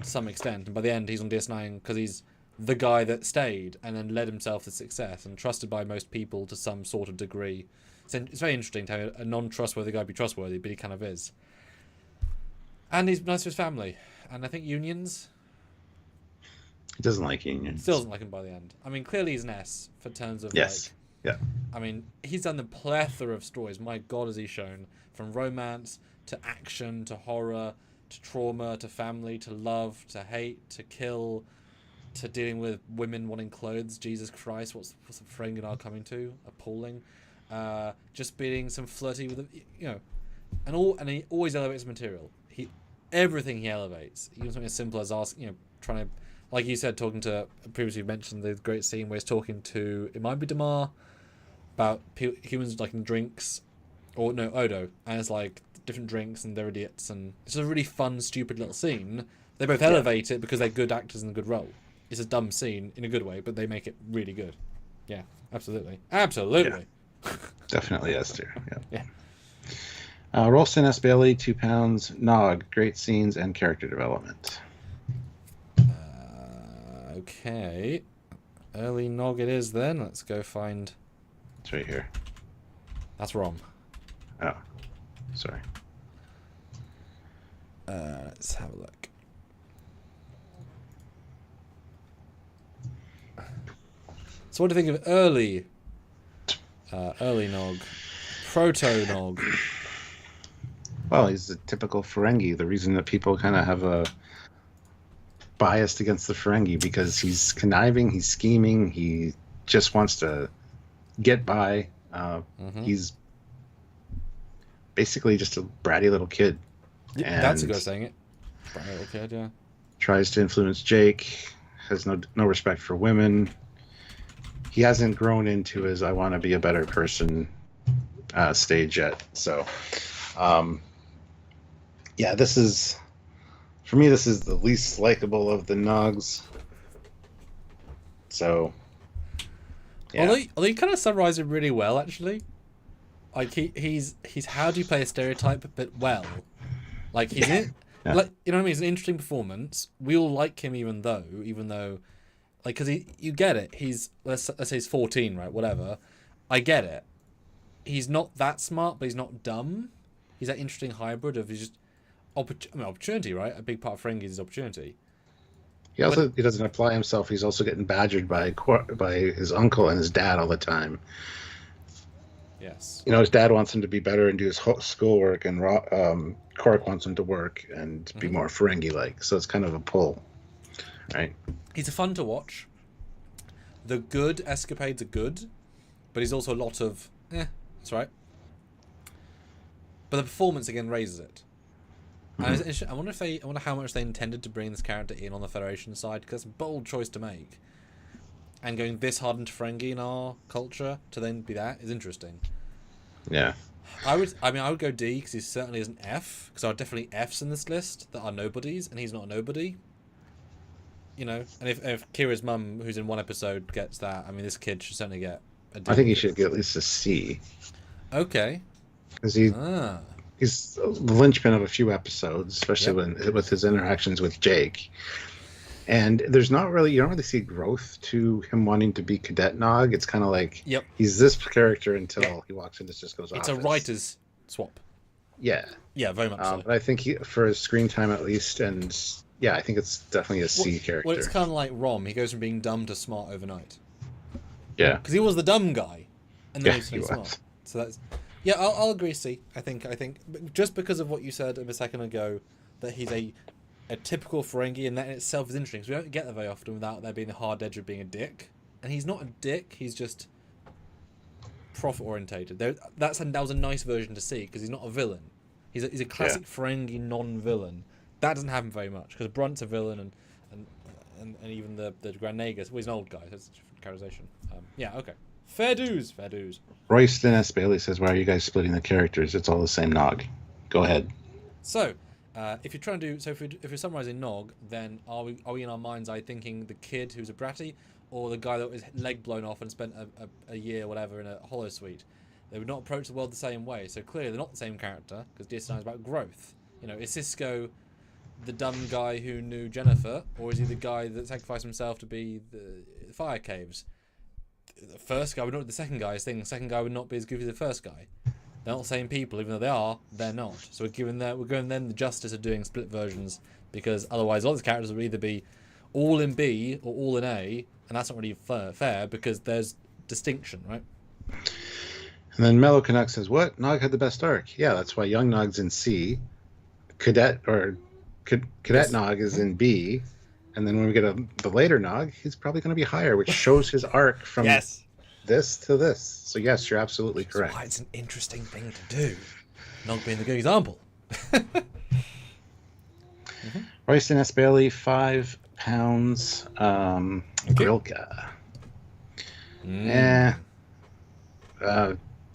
to some extent. And by the end, he's on DS9 because he's the guy that stayed and then led himself to success and trusted by most people to some sort of degree. It's very interesting to have a non-trustworthy guy be trustworthy, but he kind of is. And he's nice to his family. And I think unions... He doesn't like unions. Still doesn't like him by the end. I mean, clearly he's an S for terms of Yes. like. Yeah. I mean, he's done the plethora of stories. My God, has he shown from romance to action to horror to trauma to family to love to hate to kill to dealing with women wanting clothes. Jesus Christ, what's the Ferengi now coming to? Appalling. Just being some flirty with, and he always elevates material. Everything he elevates. Even something as simple as trying to, like you said, talking to previously mentioned the great scene where he's talking to, it might be Damar, about humans liking drinks, or no, Odo, and it's like different drinks and they're idiots, and it's a really fun, stupid little scene. They both elevate it because they're good actors in a good role. It's a dumb scene in a good way, but they make it really good. Yeah, absolutely. Absolutely. Yeah. Definitely Esther. Yeah. Rolston S. Bailey, 2 pounds. Nog, great scenes and character development. Okay. Early Nog it is then. Let's go find... It's right here. That's wrong. Oh, sorry. Let's have a look. So what do you think of early Nog? Proto Nog? Well, he's a typical Ferengi. The reason that people kind of have a biased against the Ferengi because he's conniving, he's scheming, he just wants to get by. He's basically just a bratty little kid. Yeah, that's a good way of saying it. Bratty little kid, yeah. Tries to influence Jake, has no respect for women. He hasn't grown into his I want to be a better person stage yet. So, yeah, this is the least likable of the Nogs. So, yeah. Although you kind of summarize it really well, actually. Like he's how do you play a stereotype but well? Like he's in, Yeah. like you know what I mean. It's an interesting performance. We all like him, even though, like, because you get it. He's let's say he's 14, right? Whatever. I get it. He's not that smart, but he's not dumb. He's that interesting hybrid of he's just opportunity, right? A big part of Ferengi is opportunity. He doesn't apply himself. He's also getting badgered by his uncle and his dad all the time. Yes. You know, his dad wants him to be better and do his schoolwork, and Quark wants him to work and be more Ferengi-like. So it's kind of a pull, right? He's fun to watch. The good escapades are good, but he's also a lot of that's right. But the performance again raises it. And I wonder how much they intended to bring this character in on the Federation side, because it's a bold choice to make. And going this hard into Ferengi in our culture to then be that is interesting. Yeah. I would go D because he certainly is an F, because there are definitely Fs in this list that are nobodies, and he's not a nobody. You know, and if Kira's mum, who's in one episode, gets that, I mean, this kid should certainly get a D. I think he should get at least a C. Okay. Because he's the linchpin of a few episodes, especially with his interactions with Jake. And you don't really see growth to him wanting to be Cadet Nog. It's kind of like he's this character until he walks into Cisco's office. It's a writer's swap. Yeah. Yeah, very much so. But I think for his screen time at least, and yeah, I think it's definitely a C character. Well, it's kind of like Rom. He goes from being dumb to smart overnight. Yeah. Because he was the dumb guy, and then he was was. smart. So that's... Yeah, I'll agree C. I think just because of what you said a second ago, that he's a typical Ferengi, and that in itself is interesting, because we don't get that very often without there being the hard edge of being a dick. And he's not a dick, he's just profit orientated. That was a nice version to see, because he's not a villain. He's a classic Ferengi non-villain. That doesn't happen very much, because Brunt's a villain, and even the Grand Nagus, well, he's an old guy, so it's a different characterization. Yeah, okay. Fair dues. Royston S. Bailey says, "Why are you guys splitting the characters? It's all the same Nog." Go ahead. So, if you're trying to do, if you're summarizing Nog, then are we in our mind's eye thinking the kid who's a bratty, or the guy that was leg blown off and spent a year or whatever in a holosuite? They would not approach the world the same way. So clearly they're not the same character, because DS9 is about growth. You know, is Cisco the dumb guy who knew Jennifer, or is he the guy that sacrificed himself to be the fire caves? The first guy would not be the second guy's thing. The second guy would not be as goofy as the first guy. They're not the same people, even though they are. They're not. So we're going them the justice of doing split versions, because otherwise all these characters would either be all in B or all in A, and that's not really fair because there's distinction, right? And then Mellow Canuck says, "What? Nog had the best arc. Yeah, that's why Young Nog's in C. Cadet Yes. Nog is in B, and then when we get the later Nog, he's probably going to be higher, which shows his arc from Yes. this to this. So yes, you're absolutely correct. That's why it's an interesting thing to do. Nog being the good example. Royston S. Bailey, £5. Grilka.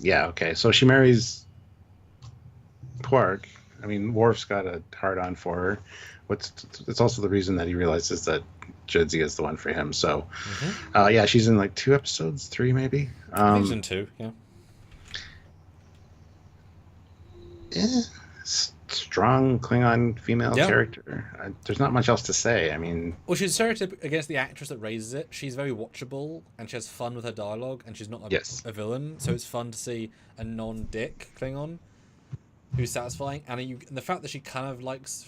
Yeah, okay. So she marries Quark. I mean, Worf's got a hard-on for her. It's also the reason that he realizes that Jadzia is the one for him. So, yeah, she's in like 2 episodes, 3 maybe. I think she's in 2, yeah. Strong Klingon female character. There's not much else to say. I mean, well, she's stereotypical against the actress that raises it. She's very watchable and she has fun with her dialogue, and she's not a villain. So it's fun to see a non-dick Klingon who's satisfying. And the fact that she kind of likes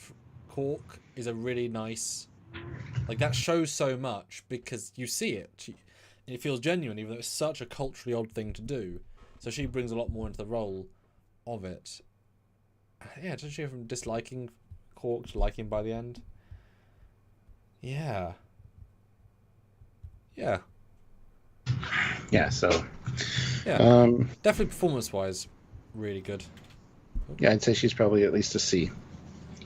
Quark is a really nice. Like, that shows so much because you see it. It feels genuine, even though it's such a culturally odd thing to do. So she brings a lot more into the role of it. Yeah, doesn't she go from disliking Quark to liking him by the end? Yeah. Yeah. Yeah, so... Yeah. Definitely performance-wise, really good. Yeah, I'd say she's probably at least a C.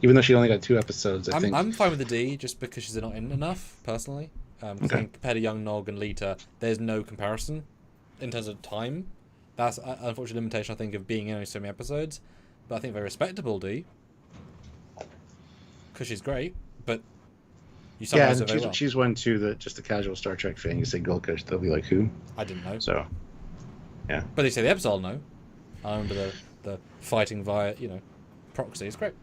Even though she only got 2 episodes, I think... I'm fine with the D, just because she's not in enough, personally. I think compared to Young Nog and Lita, there's no comparison in terms of time. That's an unfortunate limitation, I think, of being in only so many episodes. But I think very respectable D. Because she's great, but you summarize her very well. She's one too that just a casual Star Trek fan, you say Gulka, they'll be like, who? I didn't know. So, yeah. But they say the episode, I'll know. I remember the fighting via, proxy. It's great.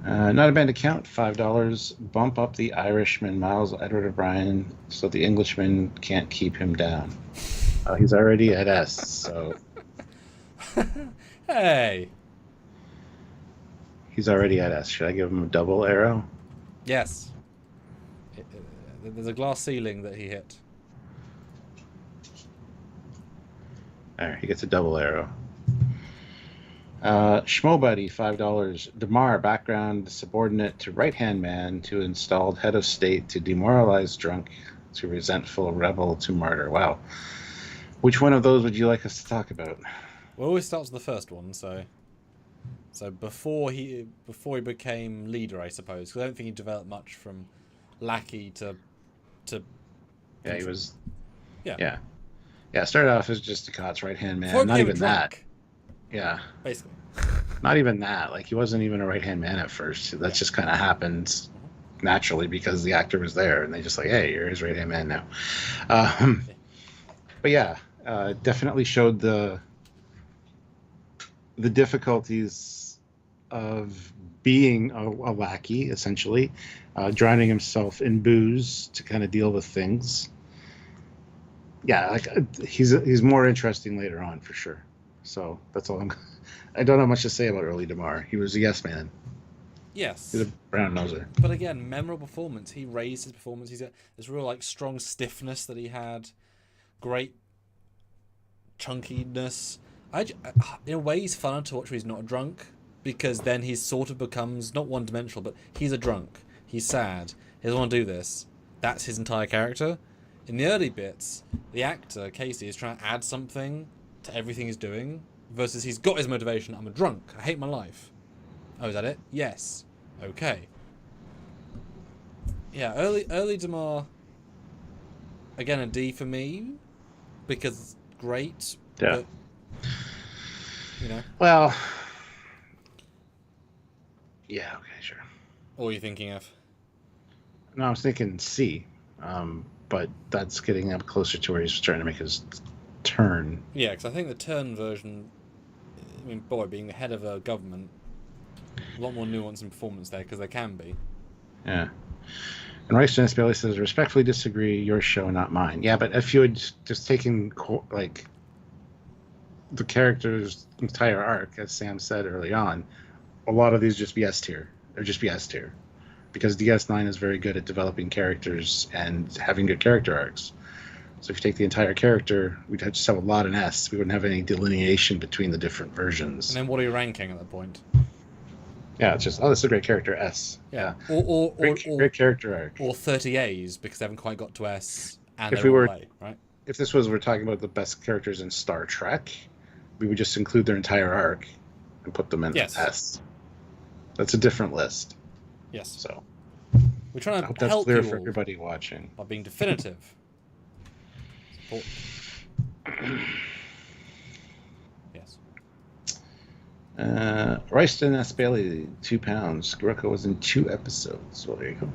Not a band account, $5. Bump up the Irishman, Miles Edward O'Brien, so the Englishman can't keep him down. He's already at S, so... Hey! He's already at S. Should I give him a double arrow? Yes. There's a glass ceiling that he hit. There, he gets a double arrow. Schmo Buddy, $5. Damar, background subordinate to right-hand man to installed head of state to demoralize drunk to resentful rebel to martyr. Wow. Which one of those would you like us to talk about? Well, it always starts with the first one, so before he became leader, I suppose, because I don't think he developed much from lackey to. Yeah, he was. Yeah. Yeah. Started off as just a Cott's right hand man. Before Not even drunk, that. Yeah. Basically. Not even that. Like, he wasn't even a right hand man at first. That just kind of happened naturally because the actor was there, and they just like, hey, you're his right hand man now. But yeah, definitely showed the difficulties of being a lackey, essentially, drowning himself in booze to kind of deal with things. Yeah, like he's more interesting later on for sure. So that's all. I don't have much to say about early Damar. He was a yes man. Yes. He's a brown noser. But again, memorable performance. He raised his performance. He's got this real strong stiffness that he had. Great chunkiness. In a way, he's funner to watch when he's not drunk, because then he sort of becomes not one-dimensional, but he's a drunk. He's sad. He doesn't want to do this. That's his entire character. In the early bits, the actor, Casey, is trying to add something to everything he's doing, versus he's got his motivation. I'm a drunk. I hate my life. Oh, is that it? Yes. Okay. Yeah, early Damar, again, a D for me, because great. Yeah. But, Well, yeah, okay, sure. What were you thinking of? No, I was thinking C, but that's getting up closer to where he's trying to make his turn. Yeah, because I think the turn version, I mean, boy, being the head of a government, a lot more nuance and performance there, because there can be. Yeah. And Rice Dennis Bailey says, respectfully disagree, your show, not mine. Yeah, but if you had just taken, like, the character's entire arc, as Sam said early on, a lot of these just be S tier. They're just be S tier. because DS9 is very good at developing characters and having good character arcs. So if you take the entire character, we'd just have a lot in S. We wouldn't have any delineation between the different versions. And then what are you ranking at that point? Yeah, it's just, oh, this is a great character, S. Yeah. Great character arc. Or 30 A's because they haven't quite got to S and If they're we all were- A, right? If this was, we're talking about the best characters in Star Trek, we would just include their entire arc and put them in Yes. S. That's a different list. Yes. So We're trying I hope to that's help clear you for all everybody watching. by being definitive. Support. Yes. Royston S. Bailey, 2 pounds. Groko was in 2 episodes. Well, there you go.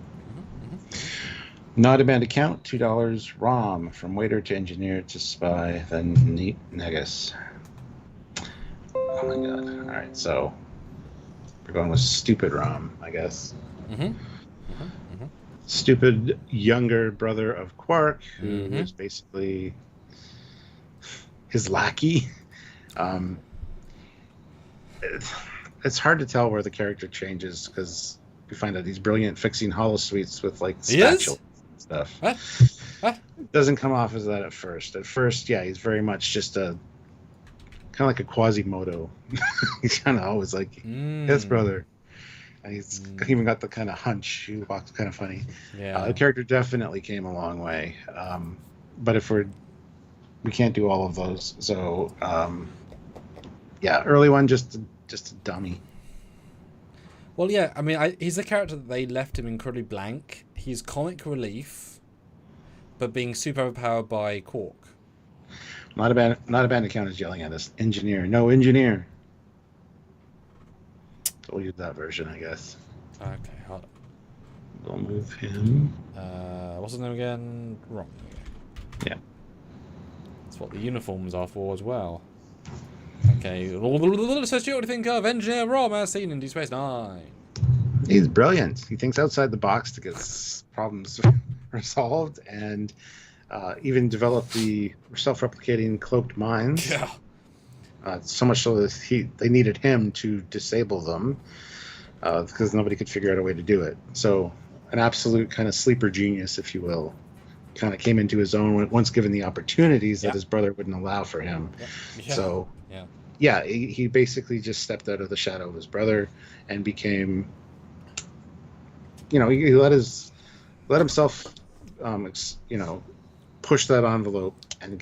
Not a band account, $2. ROM, from waiter to engineer to spy, then neat negus. Oh my god. Alright, so we're going with stupid ROM, I guess. Stupid younger brother of Quark, who is basically his lackey. It's hard to tell where the character changes because we find out he's brilliant fixing holosuites with like He is? spatulas and stuff. What? It doesn't come off as that at first. At first, yeah, he's very much just a kind of like a Quasimodo. He's kind of always like his brother. And he's even got the kind of hunch. He walks kind of funny. Yeah. The character definitely came a long way. But if we can't do all of those. So, yeah, early one, just a dummy. Well, yeah, I mean, he's a character that they left him incredibly blank. He's comic relief, but being super overpowered by Quark. Not a band account is yelling at us. Engineer. No, engineer. So we'll use that version, I guess. Okay, hold on. We'll move him. What's his name again? Wrong. Yeah. That's what the uniforms are for as well. Okay. So what do you think of Engineer Rom as seen in Deep Space Nine? He's brilliant. He thinks outside the box to get problems resolved, and even developed the self-replicating cloaked mines. Yeah. So much so that they needed him to disable them because nobody could figure out a way to do it. So an absolute kind of sleeper genius, if you will, kind of came into his own once given the opportunities that his brother wouldn't allow for him. Yeah. So he basically just stepped out of the shadow of his brother and became, he let himself, push that envelope and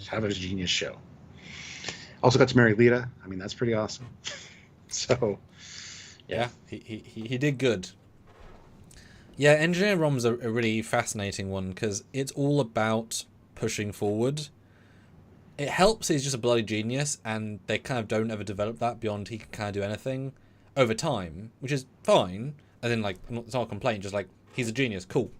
have his genius show. Also got to marry Lita. I mean, that's pretty awesome. So, yeah, he did good. Yeah, Engineer Rom's a really fascinating one because it's all about pushing forward. It helps he's just a bloody genius, and they kind of don't ever develop that beyond he can kind of do anything over time, which is fine. And then, like, it's not a complaint, just like, he's a genius, cool.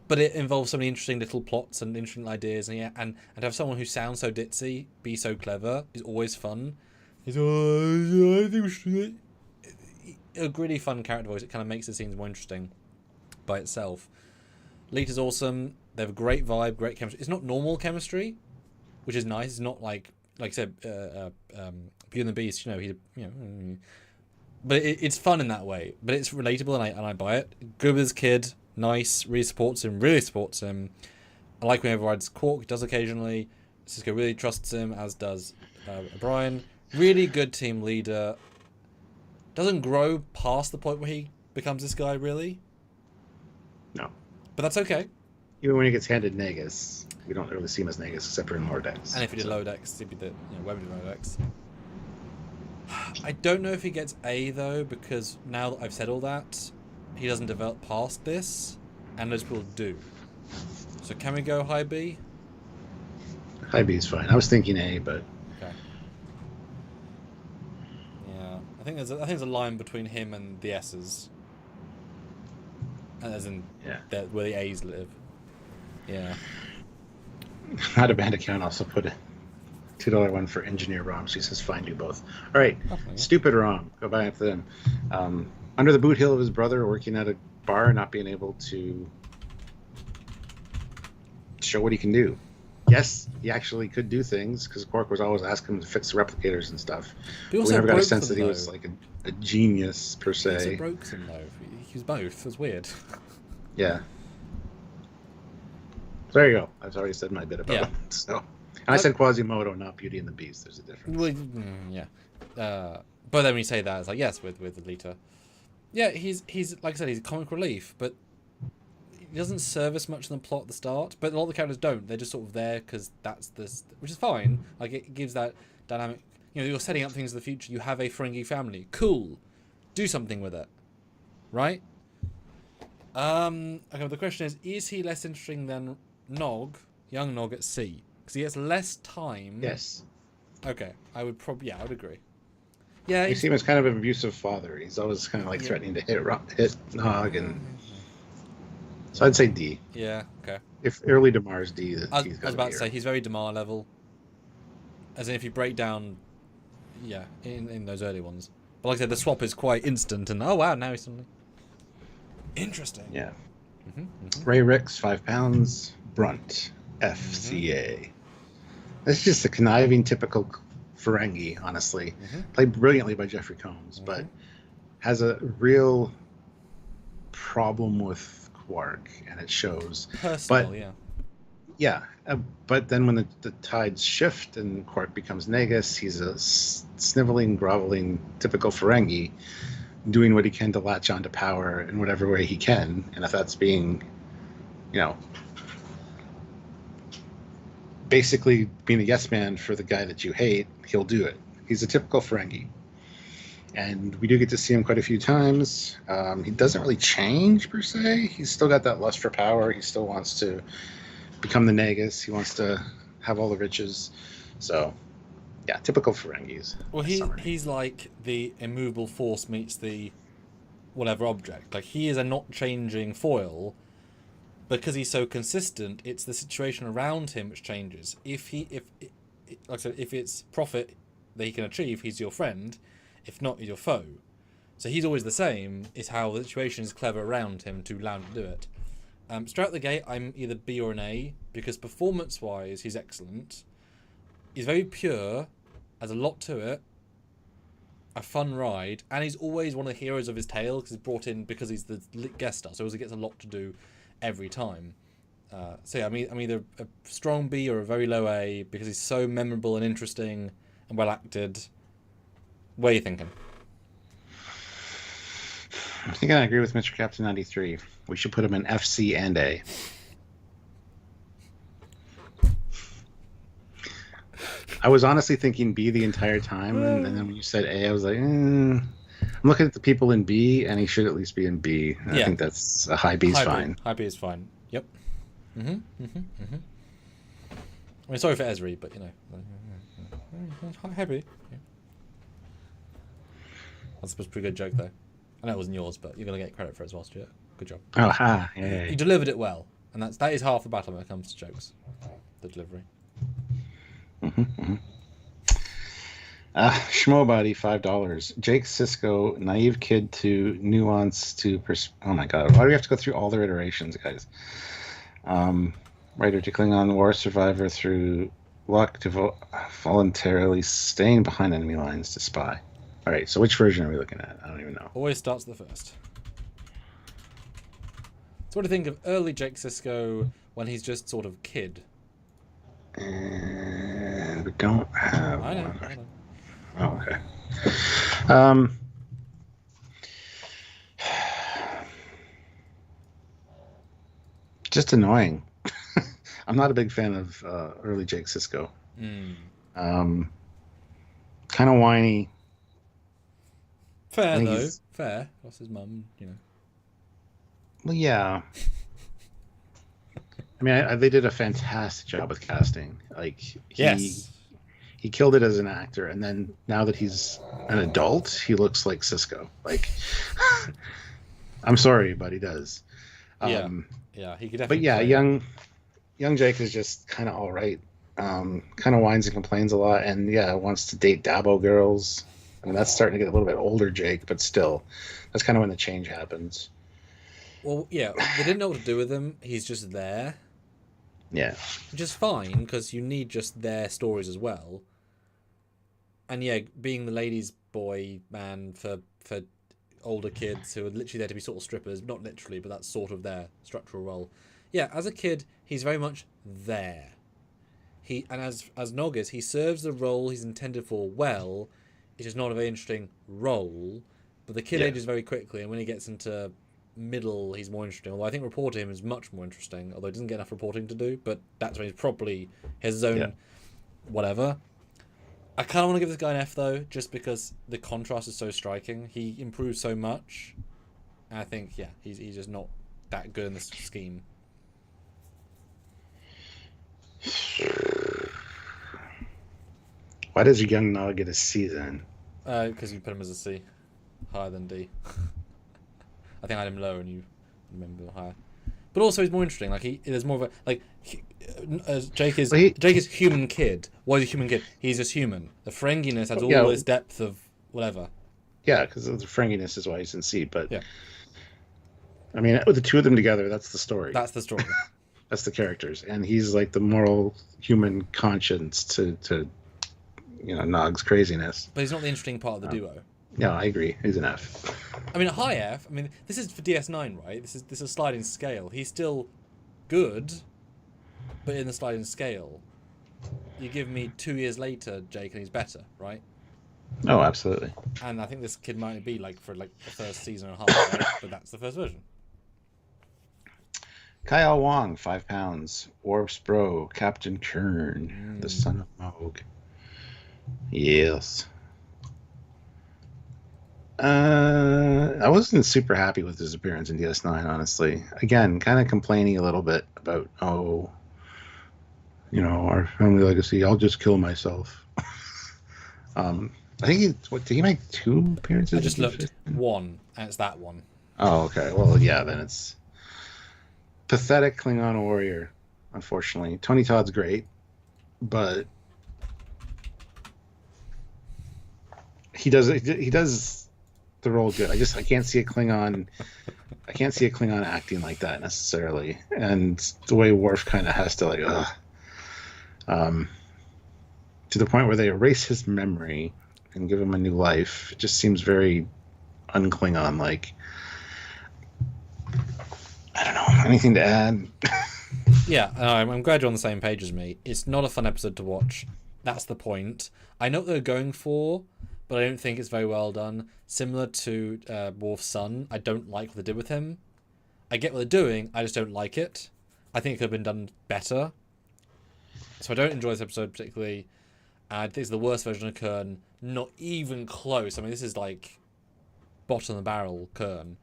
But it involves so many interesting little plots and interesting ideas, and to have someone who sounds so ditzy be so clever is always fun. He's I think we should. A really fun character voice. It kind of makes the scenes more interesting by itself. Lita's awesome. They have a great vibe, great chemistry. It's not normal chemistry, which is nice. It's not like I said, Beauty and the Beast. But it's fun in that way. But it's relatable, and I buy it. Good with his kid. Nice, really supports him. I like when he overrides Quark, he does occasionally. Sisko really trusts him, as does O'Brien. Really good team leader. Doesn't grow past the point where he becomes this guy, really. No. But that's okay. Even when he gets handed Negus, we don't really see him as Negus except for in Lower Decks. And if he did Lower Decks, he'd be the Webber did Lower Decks. I don't know if he gets A, though, because now that I've said all that, he doesn't develop past this, and those people do. So can we go high B? High B is fine. I was thinking A, but Okay. Yeah, I think there's a line between him and the S's, and as in where the A's live. Yeah. Not a band account. Also put a $2 one for Engineer ROM. She says, "Fine, do both." All right, Stupid ROM. Go back to them. Under the boot heel of his brother, working at a bar, not being able to show what he can do. Yes, he actually could do things because Quark was always asking him to fix the replicators and stuff. He We also never got a broke sense them, that he was though. like a genius per He also se. broke them, though. He confuse both. It's weird. Yeah. There you go. I've already said my bit about it. So, and I said Quasimodo, not Beauty and the Beast. There's a difference. Well, yeah. But then when you say that, it's like, yes, with Alita. Yeah, he's like I said, he's a comic relief, but he doesn't service much in the plot at the start. But a lot of the characters don't. They're just sort of there because that's this, which is fine. Like, it gives that dynamic. You know, you're setting up things in the future. You have a Ferengi family. Cool. Do something with it. Right? Okay, well, the question is he less interesting than Nog, young Nog at sea? Because he gets less time. Yes. Okay, I would agree. Yeah, You see him as kind of an abusive father. He's always kind of like threatening to hit Nog, and so I'd say D. Yeah, okay. If early Damar's D, I was about to say he's very Damar level. As in, if you break down, in those early ones. But like I said, the swap is quite instant, and oh wow, now he's suddenly interesting. Yeah. Ray Ricks, 5 pounds. Brunt, FCA. That's just a conniving, typical Ferengi, honestly. Played brilliantly by Jeffrey Combs, but has a real problem with Quark, and it shows. Personal, But then when the tides shift and Quark becomes Negus, he's a sniveling, groveling, typical Ferengi, doing what he can to latch onto power in whatever way he can. And if that's being, basically being a yes man for the guy that you hate, he'll do it. He's a typical Ferengi. And we do get to see him quite a few times. He doesn't really change, per se. He's still got that lust for power. He still wants to become the Negus. He wants to have all the riches. So, yeah, typical Ferengis. Well, he's like the immovable force meets the whatever object. Like, he is a not changing foil. Because he's so consistent, it's the situation around him which changes. If like I said, if it's profit that he can achieve, he's your friend. If not, he's your foe. So he's always the same. It's how the situation is clever around him to allow him to do it. Straight out the gate, I'm either B or an A, because performance-wise, he's excellent. He's very pure, has a lot to it, a fun ride, and he's always one of the heroes of his tale, because he's brought in because he's the guest star, so he gets a lot to do every time. So yeah, I'm either a strong B or a very low A, because he's so memorable and interesting and well acted. What are you thinking? I think I agree with Mr. Captain 93. We should put him in FC and A. I was honestly thinking B the entire time, and then when you said A, I was like, I'm looking at the people in B, and he should at least be in B. I think that's a high B is fine. High B is fine. Yep. I mean, sorry for Esri, but happy. Yeah. That's a pretty good joke, though. I know it wasn't yours, but you're gonna get credit for it as well, Stuart. Good job. Oh, ha! Yeah. You delivered it well, and that is half the battle when it comes to jokes. The delivery. Schmobody, $5. Jake Sisko, naive kid to nuance to oh my god, why do we have to go through all their iterations, guys? Writer to Klingon war survivor through luck to voluntarily staying behind enemy lines to spy. All right, so which version are we looking at? I don't even know. Always starts with the first. So what do you think of early Jake Sisko when he's just sort of kid? And we don't have I know. one. Oh, okay. Just annoying. I'm not a big fan of early Jake Sisko. Kind of whiny. Fair though. Fair. That's his mum, Well, yeah. I mean, they did a fantastic job with casting. Like, he killed it as an actor, and then now that he's an adult, he looks like Sisko. Like, I'm sorry, but he does. Yeah, he could definitely. But yeah, young Jake is just kind of all right. Kind of whines and complains a lot, and wants to date Dabo girls. I mean, that's starting to get a little bit older, Jake, but still, that's kind of when the change happens. Well, yeah, they didn't know what to do with him. He's just there. Yeah. Which is fine, because you need just their stories as well. And being the ladies' boy man for older kids who are literally there to be sort of strippers, not literally, but that's sort of their structural role. Yeah, as a kid, he's very much there. And as Nog is, he serves the role he's intended for well. It's just not a very interesting role, but the kid ages very quickly, and when he gets into middle, he's more interesting. Although I think reporting him is much more interesting, although he doesn't get enough reporting to do, but that's when he's probably his own whatever. I kind of want to give this guy an F, though, just because the contrast is so striking. He improves so much, and I think, he's just not that good in this scheme. Why does young Nog get a C then? Because you put him as a C, higher than D. I think I had him lower and you remember higher. But also he's more interesting. Like there's more of a Jake is human kid. Why is he human kid? He's just human. The Ferenginess has all this depth of whatever. Yeah, because the Ferenginess is why he's in C. But I mean, with the two of them together, that's the story. That's the story. That's the characters, and he's like the moral human conscience to Nog's craziness. But he's not the interesting part of the duo. No, I agree. He's an F. I mean, a high F. I mean, this is for DS9, right? This is a sliding scale. He's still good, but in the sliding scale. You give me 2 years later, Jake, and he's better, right? Oh, absolutely. And I think this kid might be for the first season and a half, right? But that's the first version. Kyle Wong, 5 pounds. Orbs Bro, Captain Kern, the son of Moog. Yes. I wasn't super happy with his appearance in DS9, honestly. Again, kind of complaining a little bit about, our family legacy. I'll just kill myself. I think did he make 2 appearances? I just looked. 1, and it's that one. Oh, okay. Well, yeah, then it's pathetic Klingon warrior, unfortunately. Tony Todd's great, but he does the role good. I can't see a Klingon acting like that necessarily. And the way Worf kind of has to to the point where they erase his memory and give him a new life, it just seems very un-Klingon like. I don't know. Anything to add? Yeah, I'm glad you're on the same page as me. It's not a fun episode to watch. That's the point. I know what they're going for, but I don't think it's very well done. Similar to Worf's son, I don't like what they did with him. I get what they're doing, I just don't like it. I think it could have been done better. So I don't enjoy this episode particularly. I think it's the worst version of Kern. Not even close. I mean, this is like bottom of the barrel Kern.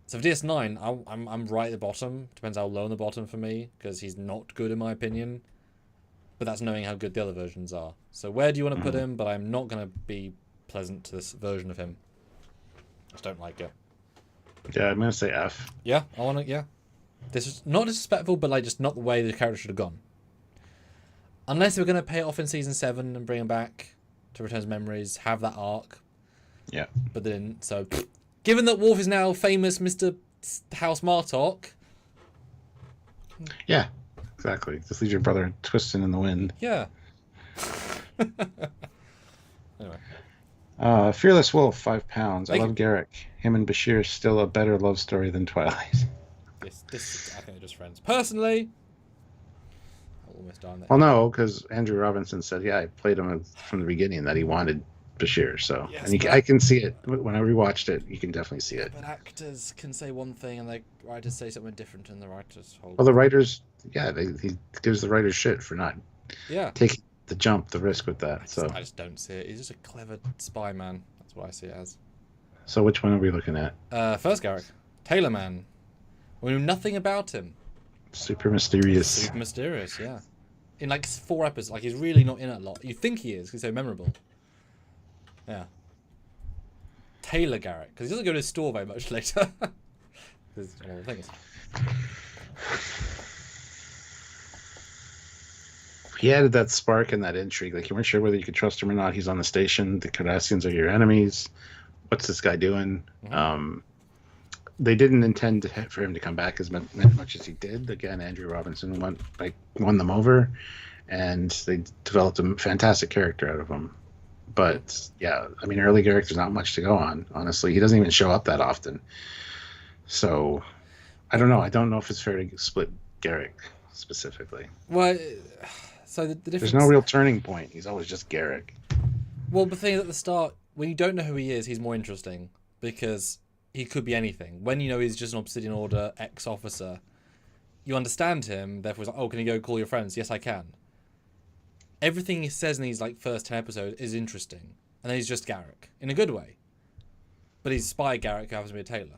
So for DS9, I'm right at the bottom. Depends how low on the bottom for me, because he's not good in my opinion. But that's knowing how good the other versions are. So where do you want to put him? But I'm not going to be pleasant to this version of him. I just don't like it. Yeah, I'm going to say F. Yeah, I want to, yeah. This is not disrespectful, but just not the way the character should have gone. Unless they were going to pay it off in Season 7 and bring him back to return his memories, have that arc. Yeah. But they didn't, so... Given that Worf is now famous Mr. House Martok. Yeah, exactly. Just leave your brother twisting in the wind. Yeah. Anyway. Fearless Wolf, 5 pounds. I love Garrick. Him and Bashir is still a better love story than Twilight. This I think they're just friends. Personally, I almost died on that. Well, no, because Andrew Robinson said, I played him from the beginning that he wanted Bashir, so yes, and I can see it when I rewatched it. You can definitely see it. But actors can say one thing and the writers say something different, and the writers hold. Well, the writers, he gives the writers shit for not taking the jump, the risk with that. I just don't see it. He's just a clever spy man. That's what I see it as. So which one are we looking at? First Garrick, Taylor Man. We knew nothing about him. Super mysterious. Super mysterious, yeah. In 4 episodes, he's really not in it a lot. You think he is because he's so memorable. Yeah. Taylor Garrick, because he doesn't go to his store very much later. There's all the things. He added that spark and that intrigue. You weren't sure whether you could trust him or not. He's on the station. The Cardassians are your enemies. What's this guy doing? Mm-hmm. They didn't intend for him to come back as much as he did. Again, Andrew Robinson won them over, and they developed a fantastic character out of him. But yeah, I mean, early Garrick, there's not much to go on. Honestly, he doesn't even show up that often. So I don't know. I don't know if it's fair to split Garrick specifically. Well, so the difference... There's no real turning point. He's always just Garrick. Well, the thing is, at the start, when you don't know who he is, he's more interesting because he could be anything. When you know he's just an Obsidian Order ex-officer, you understand him. Therefore, it's like, oh, can you go call your friends? Yes, I can. Everything he says in these like first 10 episodes is interesting, and then he's just Garrick in a good way. But he's spy Garrick who happens to be a tailor,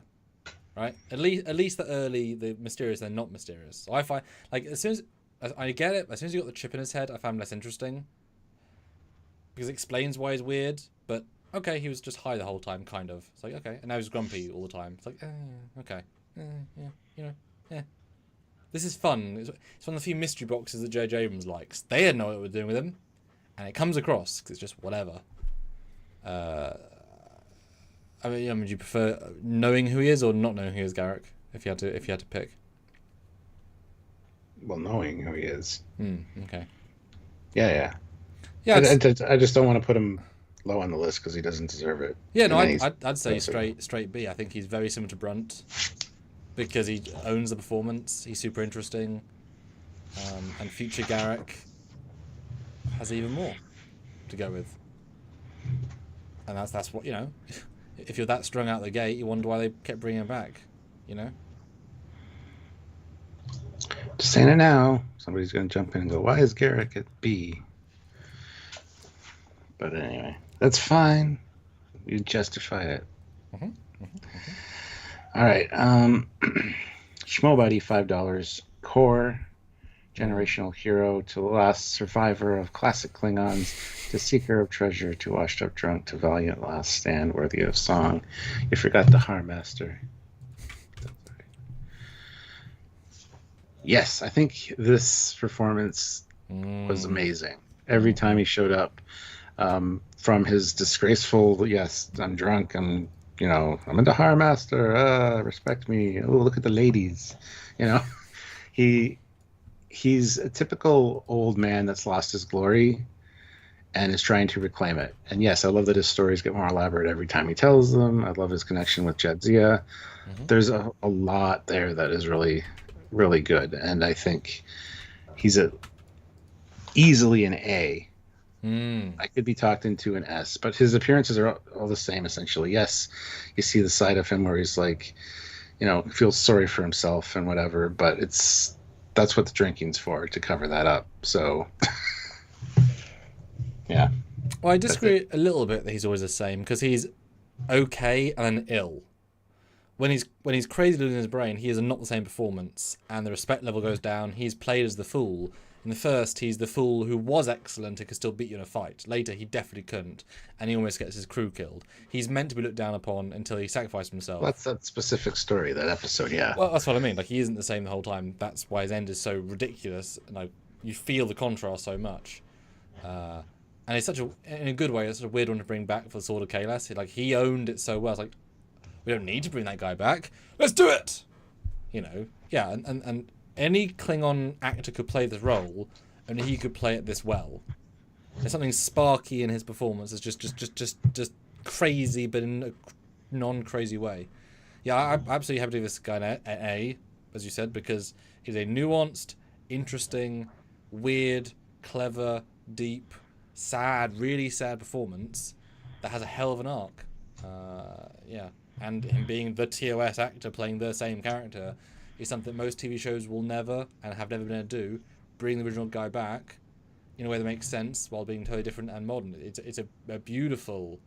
right? At least the mysterious, they're not mysterious. So I find like as soon as I get it, as soon as he got the chip in his head, I found him less interesting. Because it explains why he's weird, but okay, he was just high the whole time, kind of. It's like, okay, and now he's grumpy all the time. It's like, okay, yeah, you know, yeah. This is fun. It's one of the few mystery boxes that J.J. Abrams likes. They didn't know what they were doing with him, and it comes across because it's just whatever. I mean, do you prefer knowing who he is or not knowing who he is, Garrick? If you had to pick. Well, knowing who he is. Okay. Yeah. Yeah, I just don't want to put him low on the list because he doesn't deserve it. Yeah, no, I'd say straight B. I think he's very similar to Brunt because he owns the performance. He's super interesting, and future Garrick has even more to go with. And that's what, you know. If you're that strung out the gate, you wonder why they kept bringing him back. You know. Just saying it now. Somebody's going to jump in and go, "Why is Garrick at B?" But anyway, that's fine. You justify it. All right. Schmobody, $5. Core, generational hero to the last survivor of classic Klingons, to seeker of treasure, to washed up drunk, to valiant last stand, worthy of song. You forgot the Harmaster. Yes, I think this performance was amazing. Every time he showed up. From his disgraceful, yes, I'm drunk, I'm into Harmaster, respect me, oh, look at the ladies, he's a typical old man that's lost his glory and is trying to reclaim it. And yes, I love that his stories get more elaborate every time he tells them. I love his connection with Jadzia. There's a lot there that is really, really good, and I think he's easily an A. I could be talked into an S, but his appearances are all the same, essentially. Yes, you see the side of him where he's like, feels sorry for himself and whatever, but that's what the drinking's for, to cover that up. So, yeah. Well, I disagree a little bit that he's always the same, because he's okay and then ill. When he's crazy losing his brain, he is not the same performance, and the respect level goes down. He's played as the fool. In the first, he's the fool who was excellent and could still beat you in a fight. Later, he definitely couldn't, and he almost gets his crew killed. He's meant to be looked down upon until he sacrificed himself. That's that specific story, that episode, yeah. Well, that's what I mean. Like, he isn't the same the whole time. That's why his end is so ridiculous, and you feel the contrast so much. And it's in a good way, it's such a weird one to bring back for the Sword of Kalas. Like, he owned it so well. It's like, we don't need to bring that guy back. Let's do it! Yeah, and any Klingon actor could play this role, and he could play it this well. There's something sparky in his performance. It's just crazy, but in a non-crazy way. Yeah, I'm absolutely happy to give this guy an A, as you said, because he's a nuanced, interesting, weird, clever, deep, sad, really sad performance that has a hell of an arc. Yeah, and him being the TOS actor playing the same character is something most TV shows will never and have never been able to do. Bring the original guy back in a way that makes sense while being totally different and modern. It's a beautiful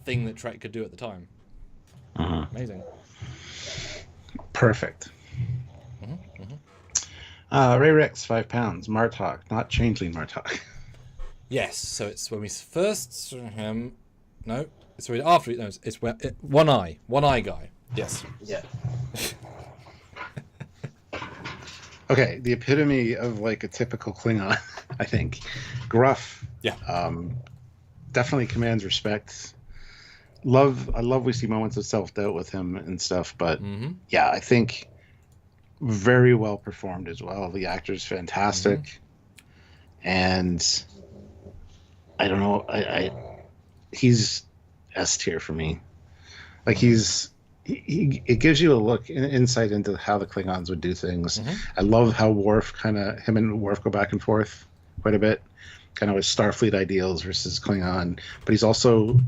thing that Trek could do at the time. Amazing. Perfect. Ray Rex, £5. Martok, not Changeling Martok. Yes, so it's when we first saw him. No, it's after. No, it's one eye guy. Yes. Yeah. Okay, the epitome of like a typical Klingon, I think. Gruff. Yeah. Definitely commands respect. I love we see moments of self-doubt with him and stuff, but yeah, I think very well performed as well. The actor's fantastic. And I don't know. He's S tier for me. Like it gives you a look, insight into how the Klingons would do things. I love how him and Worf go back and forth quite a bit, kind of with Starfleet ideals versus Klingon. But he's also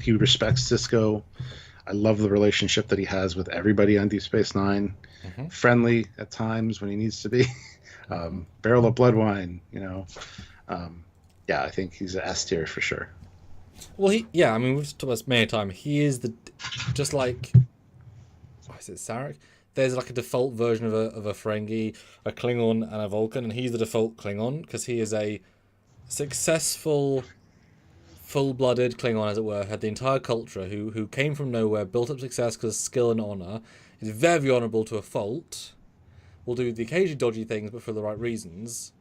he respects Cisco. I love the relationship that he has with everybody on Deep Space Nine. Friendly at times when he needs to be. Barrel of blood wine, you know. Yeah, I think he's an S tier for sure. Well, we've talked about this many times. He is just like, is it Sarek? There's like a default version of a Ferengi, a Klingon, and a Vulcan, and he's the default Klingon because he is a successful, full-blooded Klingon, as it were, had the entire culture, who came from nowhere, built up success because of skill and honor, is very honorable to a fault, will do the occasionally dodgy things, but for the right reasons,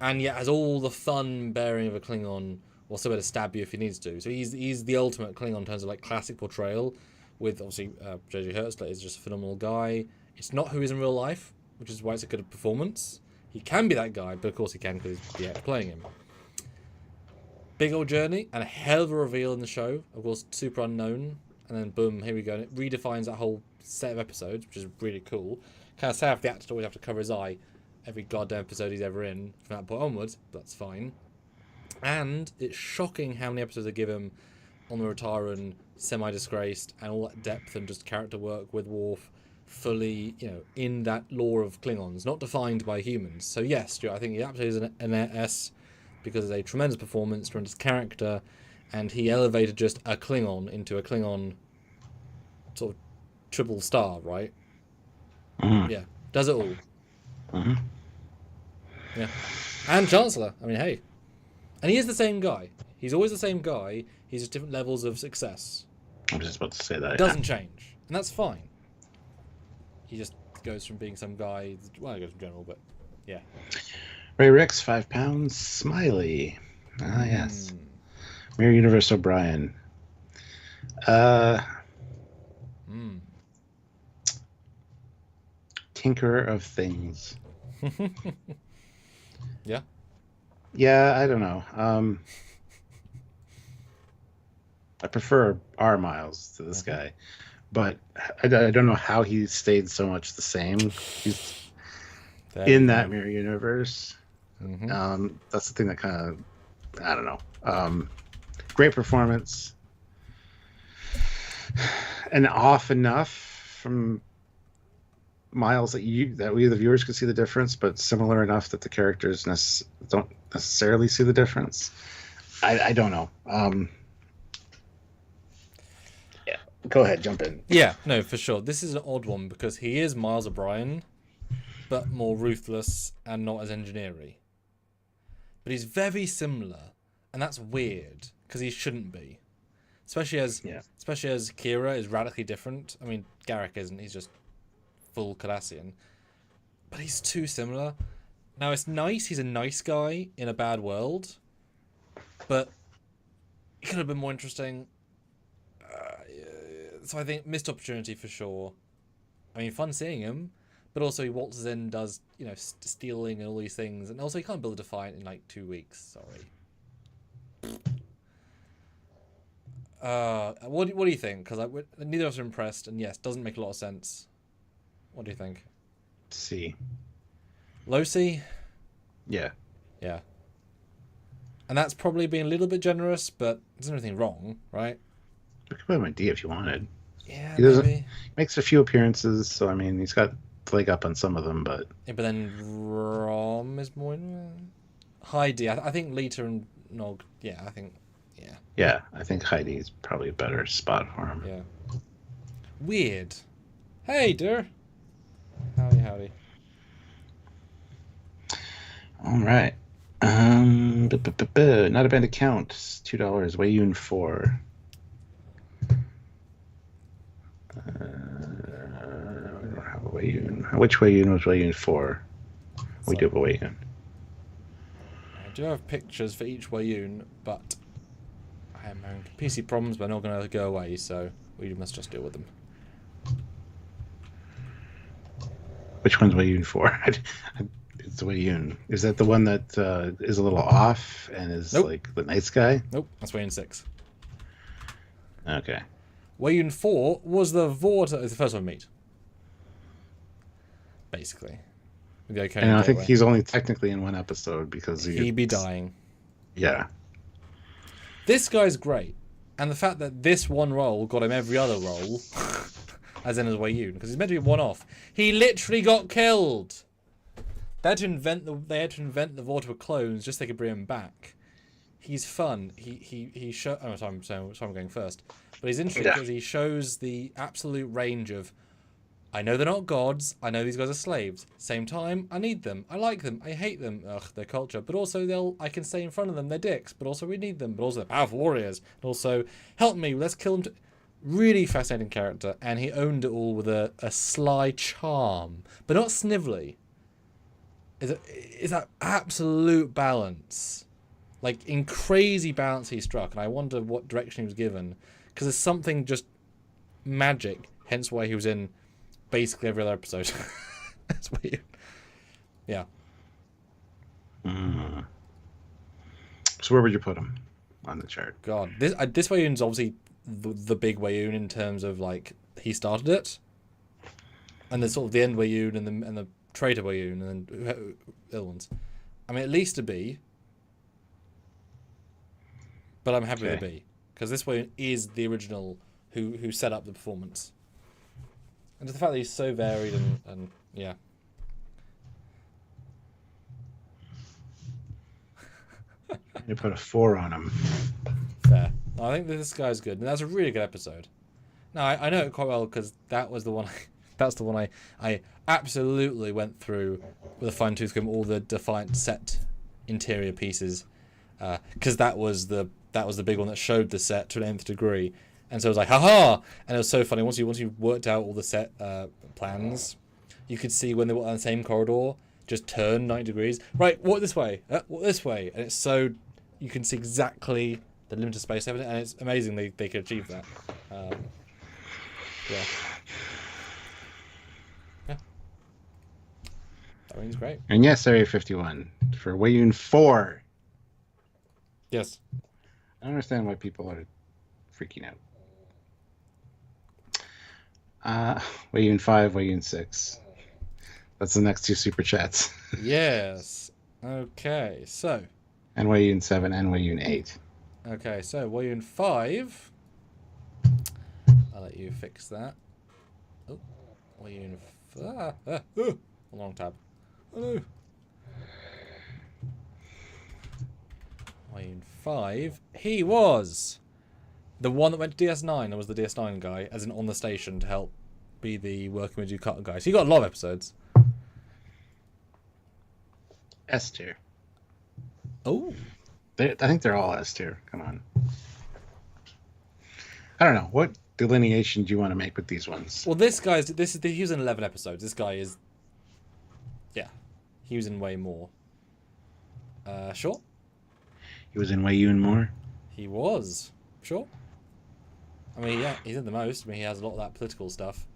and yet has all the fun bearing of a Klingon. Or somewhere to stab you if he needs to. So he's the ultimate Klingon in terms of like classic portrayal. With obviously J.J. Hertzler is just a phenomenal guy. It's not who he is in real life, which is why it's a good performance. He can be that guy, but of course he can because he's playing him. Big old journey and a hell of a reveal in the show. Of course, super unknown, and then boom, here we go. And it redefines that whole set of episodes, which is really cool. Kind of sad if the actor always have to cover his eye every goddamn episode he's ever in from that point onwards. But that's fine. And it's shocking how many episodes they give him on the Retiran, semi-disgraced, and all that depth and just character work with Worf fully, in that lore of Klingons, not defined by humans. So yes, Stuart, I think he absolutely is an S because it's a tremendous performance, tremendous character, and he elevated just a Klingon into a Klingon sort of triple star, right? Yeah, does it all. Yeah, and Chancellor. I mean, hey. And he is the same guy. He's always the same guy. He's just different levels of success. I was just about to say that. It doesn't change. And that's fine. He just goes from being some guy... Well, he goes from general, but... Yeah. Ray Ricks, £5. Smiley. Ah, yes. Mirror Universe O'Brien. Tinkerer of Things. Yeah. Yeah, I don't know. I prefer R. Miles to this guy, but I don't know how he stayed so much the same. He's in that mirror universe. That's the thing that kind of, I don't know. Great performance, and off enough from Miles that we the viewers could see the difference, but similar enough that the characters don't necessarily see the difference. I don't know. Yeah, go ahead, jump in. Yeah, no, for sure. This is an odd one because he is Miles O'Brien, but more ruthless and not as engineering. But he's very similar, and that's weird because he shouldn't be, especially as Kira is radically different. I mean, Garak isn't. He's just full Cardassian, but he's too similar. Now it's nice. He's a nice guy in a bad world, but it could have been more interesting. So I think missed opportunity for sure. I mean, fun seeing him, but also he waltzes in, does stealing and all these things, and also he can't build a Defiant in like 2 weeks. Sorry. What do you think? Because neither of us are impressed, and yes, doesn't make a lot of sense. What do you think? C. Low C? Yeah. Yeah. And that's probably being a little bit generous, but there's nothing wrong, right? You could put him in D if you wanted. Yeah, he makes a few appearances, so I mean, he's got the leg up on some of them, but... Yeah, but then Rom is more... High D. I think Lita and Nog... Yeah, I think... Yeah. Yeah, I think Heidi is probably a better spot for him. Yeah. Weird. Hey, dear. Howdy. All right. Not a band account. $2. Wayun 4. I don't have a Wayun. Which Wayun was Wayun 4? We do have a Wayun. I do have pictures for each Wayun, but I am having PC problems, but I'm not going to go away, so we must just deal with them. Which one's Wayun 4? It's the Wayun. Is that the one that is a little off and is Nope. like the nice guy? Nope, that's Wayun 6. Okay. Wayun 4 was the Vorta. It's the first one we meet. Basically. With the Iconium And I think Gateway. he's only technically in one episode because He'd be dying. Yeah. This guy's great. And the fact that this one role got him every other role, as in as Wayun, because he's meant to be one-off. He literally got killed. They had to invent the Vorta clones just so they could bring him back. He's fun. He show. Oh, sorry, I'm going first. But he's interesting because he shows the absolute range of. I know they're not gods. I know these guys are slaves. Same time, I need them. I like them. I hate them. Ugh, their culture. But also, I can stay in front of them. They're dicks. But also, we need them. But also, they're powerful warriors. And also, help me. Let's kill them. Really fascinating character. And he owned it all with a sly charm. But not snivelly. Is that absolute balance. Like, in crazy balance he struck. And I wonder what direction he was given. Because there's something just magic. Hence why he was in basically every other episode. That's weird. Yeah. So where would you put him on the chart? God, this Wayun's obviously the big Wayun in terms of like he started it, and then sort of the end Wayun and the traitor Wayun and then other ones. I mean, at least a B, but I'm happy with a B because this Wayun is the original who set up the performance. And just the fact that he's so varied and yeah. You put a 4 on him. Fair. I think this guy's good. And that's a really good episode. Now, I know it quite well because that was the one that's the one I absolutely went through with a fine-tooth comb, all the Defiant set interior pieces. Because that was the big one that showed the set to an nth degree. And so I was like, haha! And it was so funny. Once you worked out all the set plans, you could see when they were on the same corridor, just turn 90 degrees. Right, walk this way. Walk this way. And it's so... You can see exactly the limited space of it. And it's amazing they could achieve that. Yeah. Yeah. That means great. And yes, Area 51 for Wayun 4. Yes. I don't understand why people are freaking out. Wayun 5, Wayun 6. That's the next 2 super chats. Yes. Okay, so. And Wayun 7 and Wayun 8. Okay, so Wayun 5. I'll let you fix that. Oh, Wayun. Long tab. Oh no. Wayun 5. He was the one that went to DS9 and was the DS9 guy, as in on the station to help be the working with you cut guy. So you got a lot of episodes. S tier. Oh. I think they're all S tier. Come on. I don't know. What delineation do you want to make with these ones? Well, he was in 11 episodes. This guy is, yeah, he was in way more. Sure. He was in Wayun more. He was sure. I mean, yeah, he's in the most. I mean, he has a lot of that political stuff,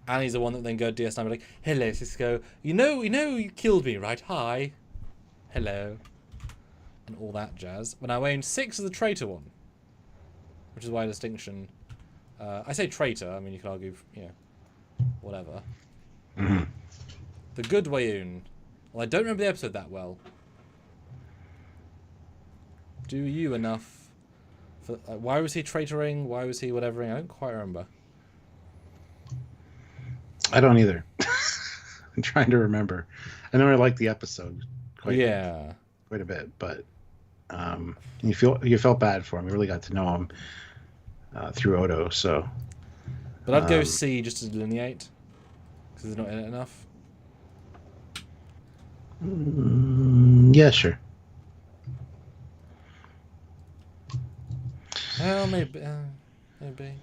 and he's the one that then go to DS9 and be like, "Hello, Cisco. You know, you killed me, right? Hi, hello," and all that jazz. But now Wayun 6 is the traitor one, which is why distinction. I say traitor. I mean, you could argue, whatever. Mm-hmm. The good Wayun. Well, I don't remember the episode that well. Do you enough? For, why was he traitoring? Why was he whatevering? I don't quite remember. I don't either. I'm trying to remember. I know I liked the episode quite a bit, but you felt bad for him. You really got to know him through Odo. So, but I'd go C just to delineate because he's not in it enough. Yeah, sure. Well, maybe. And then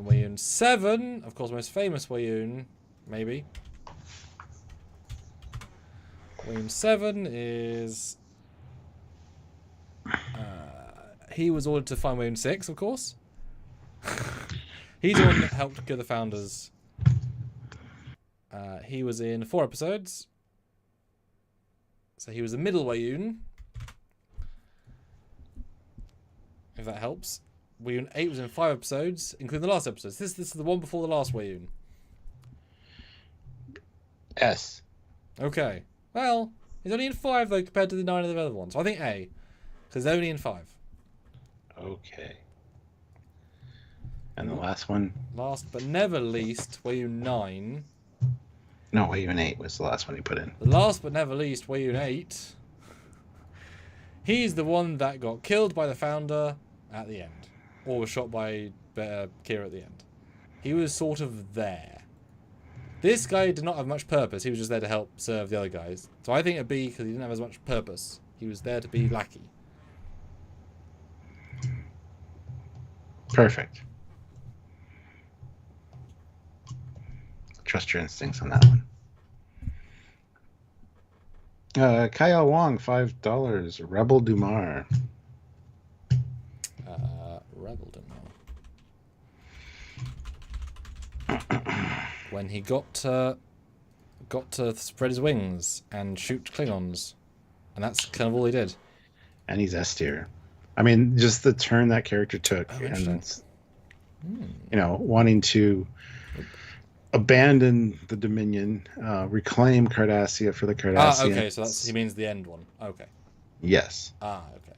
Wayun 7, of course, most famous Wayun, maybe. Wayun 7 is. He was ordered to find Wayun 6, of course. He's the one that helped kill the founders. He was in 4 episodes. So he was the middle Wayun. If that helps. Wayun 8 was in 5 episodes, including the last episodes. This is the one before the last Wayun. S. Okay. Well, he's only in 5 though compared to the 9 of the other ones. So I think A. Because they're only in 5. Okay. And the last one? Last but never least, Wayun 9. No, Wayun 8 was the last one you put in. The last but never least, Wayun 8. He's the one that got killed by the founder at the end. Or was shot by Kira at the end. He was sort of there. This guy did not have much purpose. He was just there to help serve the other guys. So I think it'd be because he didn't have as much purpose. He was there to be lackey. Perfect. Trust your instincts on that one. Kyle Wong, $5. Rebel Dumar. Rebel Dumar. When he got to spread his wings and shoot Klingons, and that's kind of all he did. And he's S tier. I mean, just the turn that character took, and wanting to abandon the Dominion, reclaim Cardassia for the Cardassians. Okay, so he means the end one. Okay. Yes. Okay.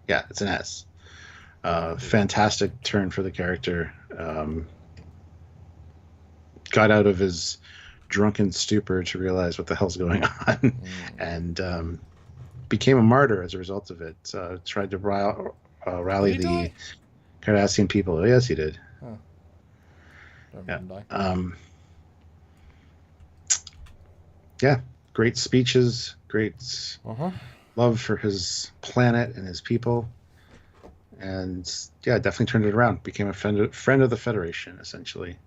Yeah, it's an S. Fantastic turn for the character. Got out of his drunken stupor to realize what the hell's going on, and became a martyr as a result of it. Tried to rally the Cardassian people. Oh, yes, he did. Oh. Yeah, great speeches, great love for his planet and his people, and yeah, definitely turned it around. Became a friend of the Federation, essentially.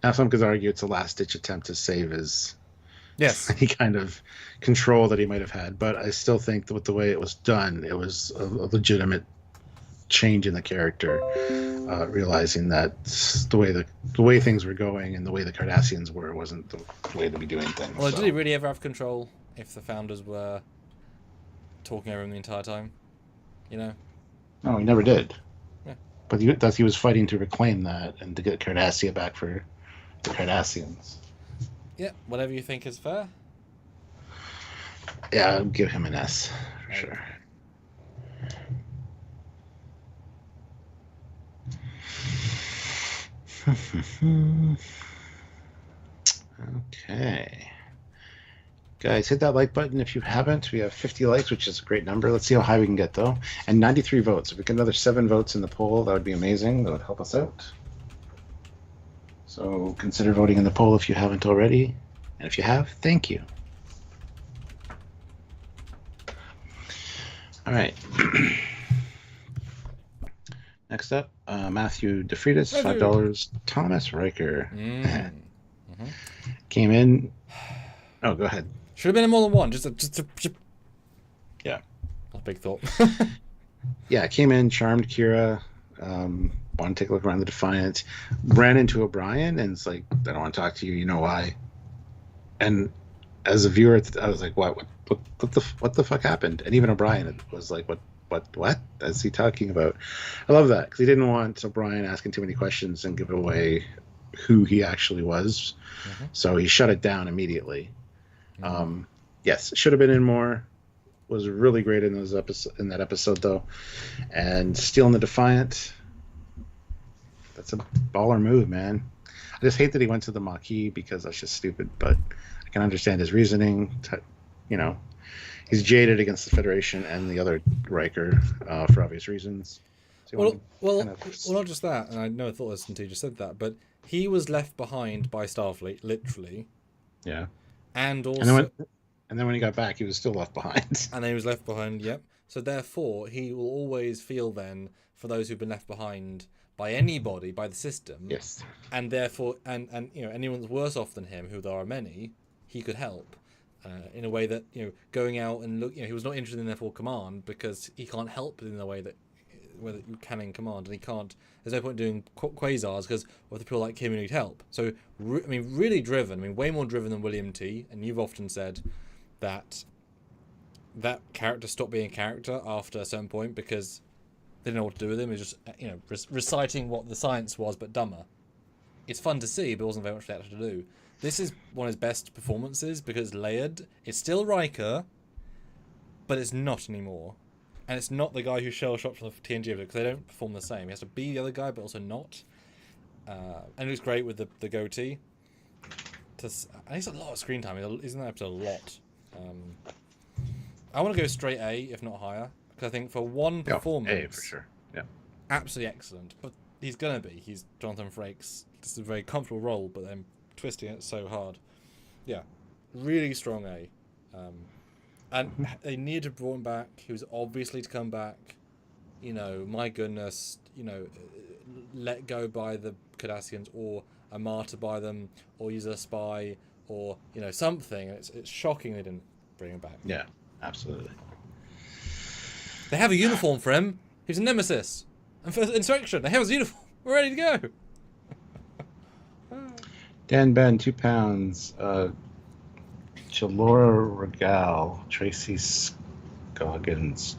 Now some could argue it's a last-ditch attempt to save his any kind of control that he might have had, but I still think that with the way it was done, it was a legitimate change in the character, realizing that the way things were going and the way the Cardassians were wasn't the way to be doing things. Well, did he really ever have control if the founders were talking over him the entire time? You know? No, he never did. Yeah. But he was fighting to reclaim that and to get Cardassia back for the Cardassians. Yeah, whatever you think is fair. Yeah, I'll give him an S for sure. Okay. Guys, hit that like button if you haven't. We have 50 likes, which is a great number. Let's see how high we can get, though. And 93 votes. If we get another 7 votes in the poll, that would be amazing. That would help us out. So consider voting in the poll if you haven't already. And if you have, thank you. All right. Next up, Matthew DeFreitas, $5. Thomas Riker. Came in. Oh, go ahead. Should have been in more than one. Just yeah. A big thought. Yeah, came in, charmed Kira, wanted to take a look around the Defiant, ran into O'Brien, and it's like, I don't want to talk to you. You know why? And as a viewer, I was like, what the fuck happened? And even O'Brien was like, what is he talking about? I love that because he didn't want O'Brien asking too many questions and give away who he actually was. So he shut it down immediately. Yes, should have been in more. Was really great in that episode though, and stealing the Defiant. That's a baller move, man. I just hate that he went to the Maquis because that's just stupid. But I can understand his reasoning. He's jaded against the Federation and the other Riker for obvious reasons. So well, not just that. And I never thought this until you just said that. But he was left behind by Starfleet, literally. Yeah. And also. And then when he got back, he was still left behind. And then he was left behind, yep. So therefore, he will always feel then for those who've been left behind by anybody, by the system. Yes. And therefore, and anyone's worse off than him, who there are many, he could help. In a way that, going out and look, he was not interested in therefore command because he can't help in the way that whether you can in command, and he can't. There's no point doing quasars because with people like him who need help. So really driven. I mean, way more driven than William T. And you've often said that character stopped being a character after a certain point because they didn't know what to do with him. He was just reciting what the science was, but dumber. It's fun to see, but it wasn't very much for the actor to do. This is one of his best performances because it's layered. It's still Riker, but it's not anymore. And it's not the guy who shell shocked from the TNG because they don't perform the same. He has to be the other guy, but also not. And it looks great with the goatee. And he's a lot of screen time. He's in that episode a lot. I want to go straight A, if not higher, because I think for one performance, A for sure. Yeah, absolutely excellent. But he's gonna be. He's Jonathan Frakes. This is a very comfortable role, but then twisting it so hard. Yeah, really strong A. And they needed to bring him back. He was obviously to come back. My goodness, let go by the Cardassians or a martyr by them or use a spy or, something. It's shocking they didn't bring him back. Yeah, absolutely. They have a uniform for him. He's a nemesis. And for insurrection, they have his uniform. We're ready to go. Dan Ben, 2 pounds. Chalora Regal, Tracy Scoggins,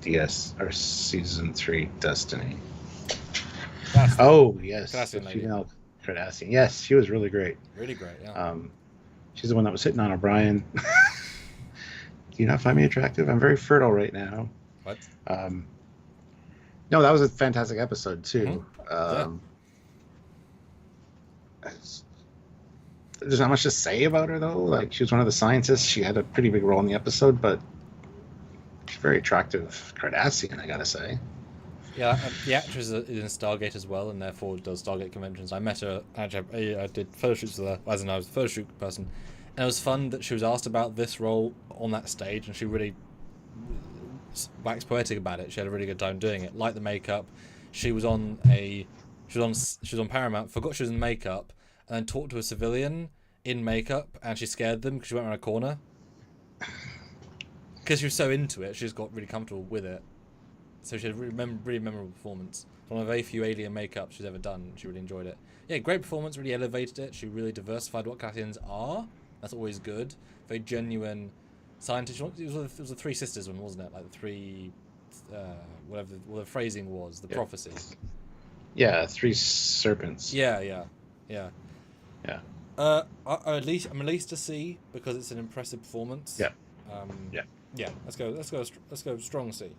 DS or season 3 Destiny. Yes, the female Cardassian. Yes, she was really great. Really great, yeah. She's the one that was hitting on O'Brien. Do you not find me attractive? I'm very fertile right now. What? No, that was a fantastic episode too. Mm-hmm. There's not much to say about her though. Like, she was one of the scientists. She had a pretty big role in the episode, but she's a very attractive Cardassian, I gotta say. Yeah, the actress is in Stargate as well, and therefore does Stargate conventions. I met her. Actually, I did photo shoots with her, as in I was the photo shoot person, and it was fun that she was asked about this role on that stage, and she really waxed poetic about it. She had a really good time doing it. Like the makeup, she was on Paramount, forgot she was in makeup, and then talked to a civilian in makeup, and she scared them because she went around a corner. Because she was so into it, she just got really comfortable with it. So she had a really memorable performance. One of the very few alien makeup she's ever done. She really enjoyed it. Yeah, great performance, really elevated it. She really diversified what Cardassians are. That's always good. Very genuine scientist. It was the Three Sisters one, wasn't it? Like the three, whatever the phrasing was, the prophecy. Yeah, 3 serpents. Yeah. I'm at least to see because it's an impressive performance. Yeah. Yeah. Let's go strong C.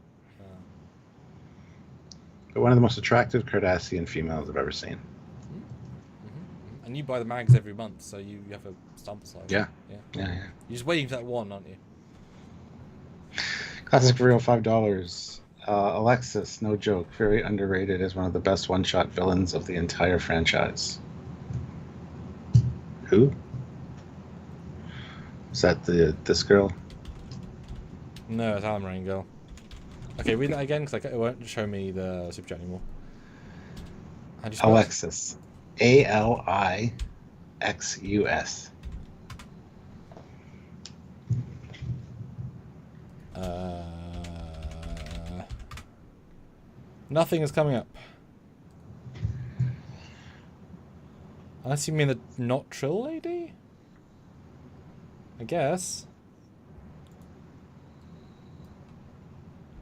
But one of the most attractive Cardassian females I've ever seen. Mm-hmm. And you buy the mags every month, so you have a sample size. Yeah. You're just waiting for that one, aren't you? Classic for real, $5. Alexis, no joke, very underrated as one of the best one-shot villains of the entire franchise. Who? Is that this girl? No, it's Alan Rain Girl. Okay, read that again because it won't show me the super chat anymore. How do you spell Alexis. Alixus. Nothing is coming up. Unless you mean the not Trill lady? I guess.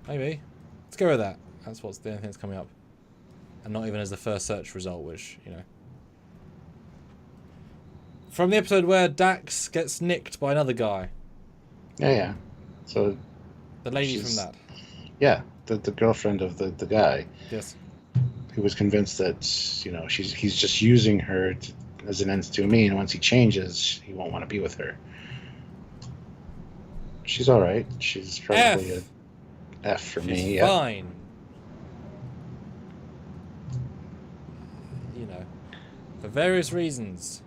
Maybe. Let's go with that. That's what's the only thing that's coming up. And not even as the first search result, which, From the episode where Dax gets nicked by another guy. Yeah. So the lady from that. Yeah, the girlfriend of the guy. Yes. Who was convinced that, he's just using her as an ends to a means, and once he changes, he won't want to be with her. She's all right. She's probably a F for me. She's yeah. Fine. For various reasons.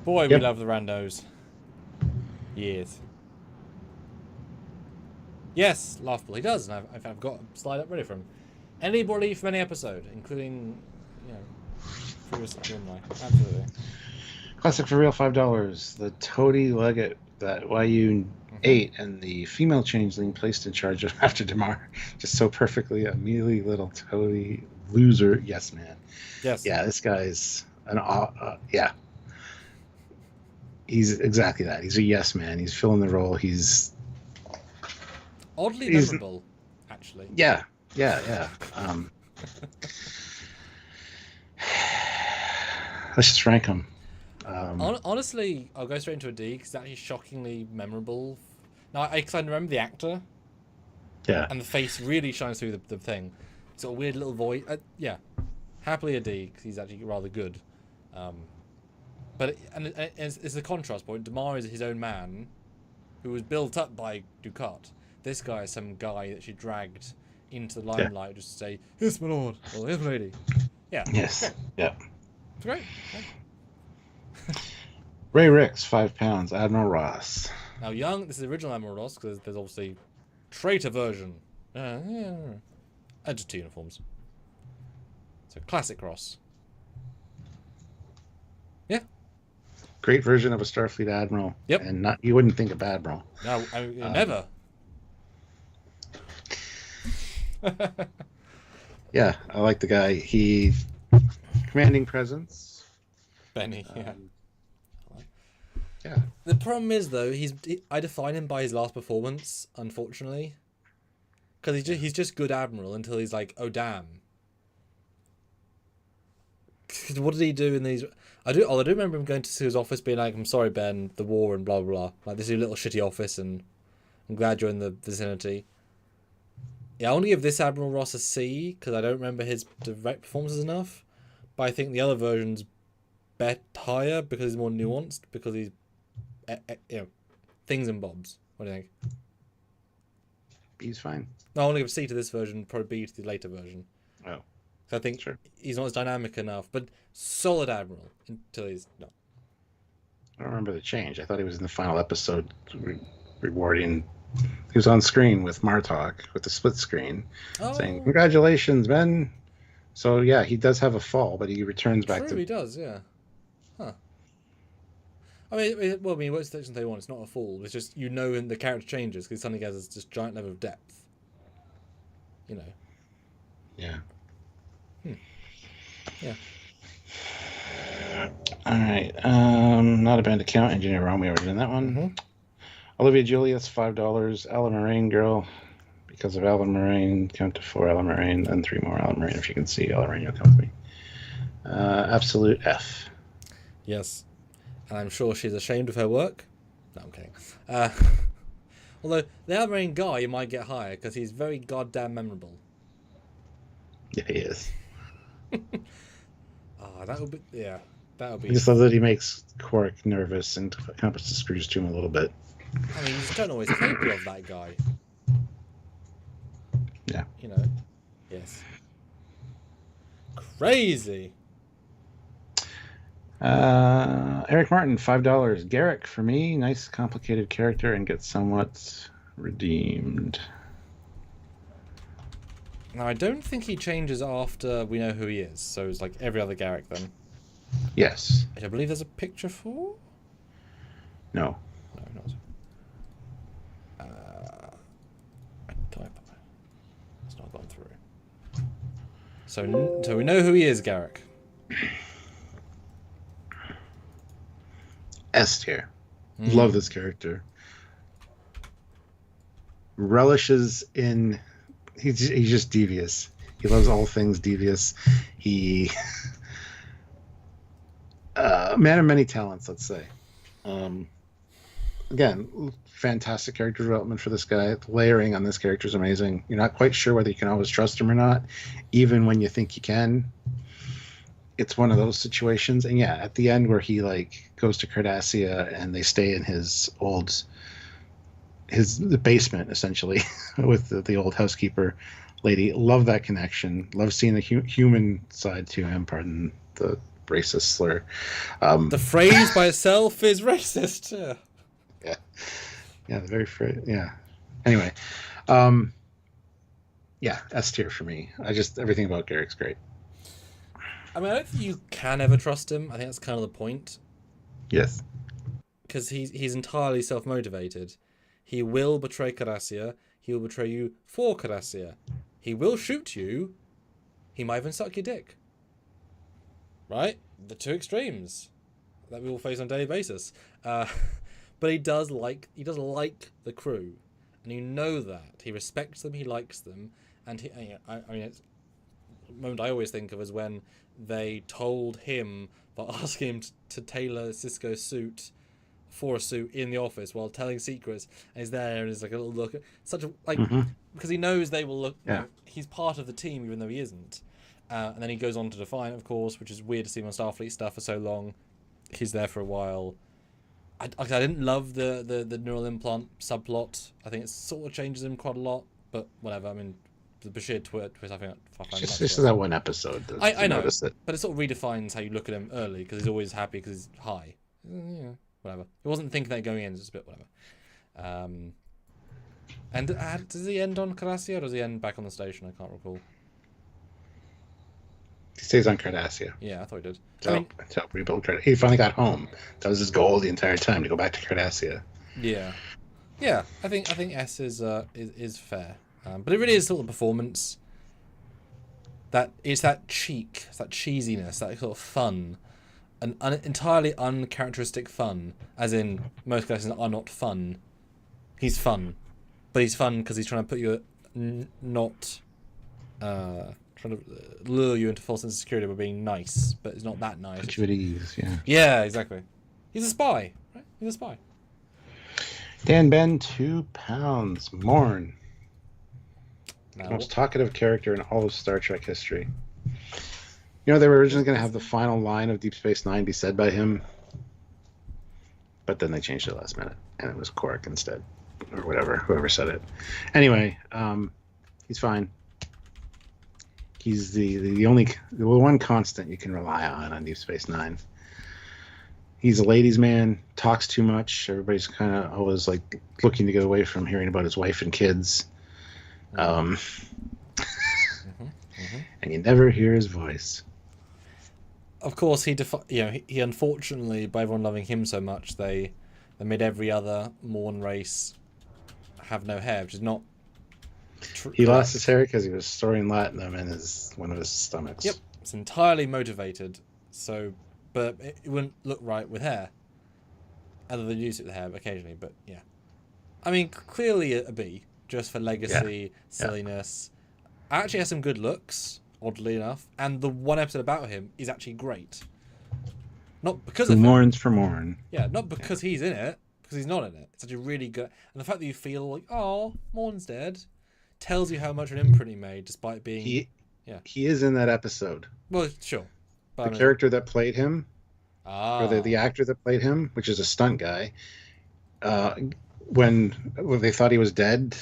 Boy, we love the randos. Yes. Yes, laughable. He does, and I've got a slide up ready for him. Anybody from any episode, including, previous alumni. Absolutely. Classic for real, $5. The Toady Leggett that YU 8, and the female changeling placed in charge of after Damar, just so perfectly a mealy little toady loser. Yes, man. Yes. Yeah, this guy's yeah. He's exactly that. He's a yes man. He's filling the role. He's Oddly memorable, actually. Yeah. Let's just rank him. Honestly, I'll go straight into a D because it's actually shockingly memorable. Now, because I remember the actor. Yeah. And the face really shines through the thing. It's got a weird little voice. Yeah. Happily a D because he's actually rather good. But it's the contrast point. Damar is his own man who was built up by Ducat. This guy is some guy that she dragged into the limelight just to say, "Here's my lord," or "Here's my lady." Yeah. Yes. Great. Yeah. It's great. Ray Ricks, 5 pounds. Admiral Ross. Now, young, this is the original Admiral Ross because there's obviously traitor version. And just 2 uniforms. So, classic Ross. Yeah. Great version of a Starfleet admiral. Yep. And you wouldn't think of admiral. No, never. Yeah, I like the guy. He commanding presence. Benny, yeah. Yeah. The problem is though, I define him by his last performance, unfortunately, because he's just good admiral until he's like, oh damn. What did he do in these? I do remember him going to his office being like, I'm sorry Ben, the war and blah blah blah. Like, this is your little shitty office and I'm glad you're in the vicinity. Yeah, I want to give this Admiral Ross a C because I don't remember his direct performances enough. But I think the other version's higher because he's more nuanced, because he's, things and bobs. What do you think? B's fine. No, I want to give C to this version, probably B to the later version. Oh. So I think he's not as dynamic enough, but solid Admiral until he's not. I don't remember the change. I thought he was in the final episode rewarding. He was on screen with Martok with the split screen saying, "Congratulations, Ben." So yeah, he does have a fall, but he returns back to. He does, yeah. Huh. I mean, what's Section 31? It's not a fall. It's just, and the character changes because suddenly has this giant level of depth. Yeah. Yeah. All right. Not a band account. Engineer Ron. We already done that one. Mm-hmm. Olivia Julius, $5. Ella Moraine girl. Because of Ella Moraine, count to 4 Ella Moraine, and 3 more Ella Moraine. If you can see Ella Moraine, you'll come with me. Absolute F. Yes. And I'm sure she's ashamed of her work. No, I'm kidding. Although, the Ella Moraine guy, you might get higher because he's very goddamn memorable. Yeah, he is. That would be... Yeah, that would be... I just love that he makes Quark nervous and accomplishes the screws to him a little bit. I mean, you just don't always capable of that guy. Yeah. Yes. Crazy. Eric Martin, $5. Garrick, for me, nice complicated character and gets somewhat redeemed. Now, I don't think he changes after we know who he is, so it's like every other Garrick then. Yes. Which I believe there's a picture for? No. No, not. It's not gone through. So we know who he is, Garrick. S tier. Love this character. Relishes in... He's just devious. He loves all things devious. He... man of many talents, let's say. Again, fantastic character development for this guy. The layering on this character is amazing. You're not quite sure whether you can always trust him or not, even when you think you can. It's one of those situations. And yeah, at the end where he goes to Cardassia and they stay in the basement essentially with the old housekeeper lady. Love that connection. Love seeing the human side to him. Pardon the racist slur. The phrase by itself is racist. Yeah, the very phrase. Yeah. Anyway, yeah, S tier for me. Everything about Garrick's great. I mean, I don't think you can ever trust him. I think that's kind of the point. Yes. Because he's entirely self-motivated. He will betray Cardassia. He will betray you for Cardassia. He will shoot you. He might even suck your dick. Right? The two extremes that we all face on a daily basis. But he does like the crew, and you know that he respects them. He likes them, and I mean, it's a moment I always think of is when they told him by asking him to tailor Cisco's suit for a suit in the office while telling secrets, and he's there and he's like a little look, such a because he knows they will look. Yeah. You know, he's part of the team even though he isn't. And then he goes on to Defiant, of course, which is weird to see him on Starfleet stuff for so long. He's there for a while. I didn't love the neural implant subplot. I think it sort of changes him quite a lot, but whatever. I mean, the Bashir twist, I think I find It's just that one episode. I know, but it sort of redefines how you look at him early, because he's always happy because he's high. Yeah, whatever. He wasn't thinking that going in, it's just a bit whatever. And does he end on Cardassia, or does he end back on the station? I can't recall. He stays on Cardassia. Yeah, I thought he did. To help rebuild Cardassia. He finally got home. That was his goal the entire time, to go back to Cardassia. Yeah. Yeah, I think S is fair. But it really is sort of performance. It's that cheek, it's that cheesiness, that sort of fun. An entirely uncharacteristic fun, as in most guys are not fun. He's fun. But he's fun because he's trying to put you not... trying to lure you into false sense of security by being nice, but it's not that nice. Put you at ease, yeah. Yeah, exactly. He's a spy, right? He's a spy. Dan Ben, 2 pounds. Morn. Most talkative character in all of Star Trek history. You know, they were originally going to have the final line of Deep Space Nine be said by him, but then they changed it last minute, and it was Quark instead, or whatever, whoever said it. Anyway, he's fine. He's the one constant you can rely on Deep Space Nine. He's a ladies' man, talks too much. Everybody's kind of always like looking to get away from hearing about his wife and kids. And you never hear his voice. Of course, he unfortunately, by everyone loving him so much, they made every other Morn race have no hair, which is not. He lost his hair because he was storing latinum in one of his stomachs. Yep, it's entirely motivated. So, but it wouldn't look right with hair. Other than use it with hair occasionally, but yeah. I mean, clearly a B, just for legacy, silliness. Actually has some good looks, oddly enough, and the one episode about him is actually great. Not because of Morn's for Morn. Yeah, not because he's in it, because he's not in it. It's actually really good, and the fact that you feel like, oh, Morn's dead, tells you how much an imprint he made, despite being. He is in that episode. Well, sure. But the character that played him, or the actor that played him, which is a stunt guy. When they thought he was dead,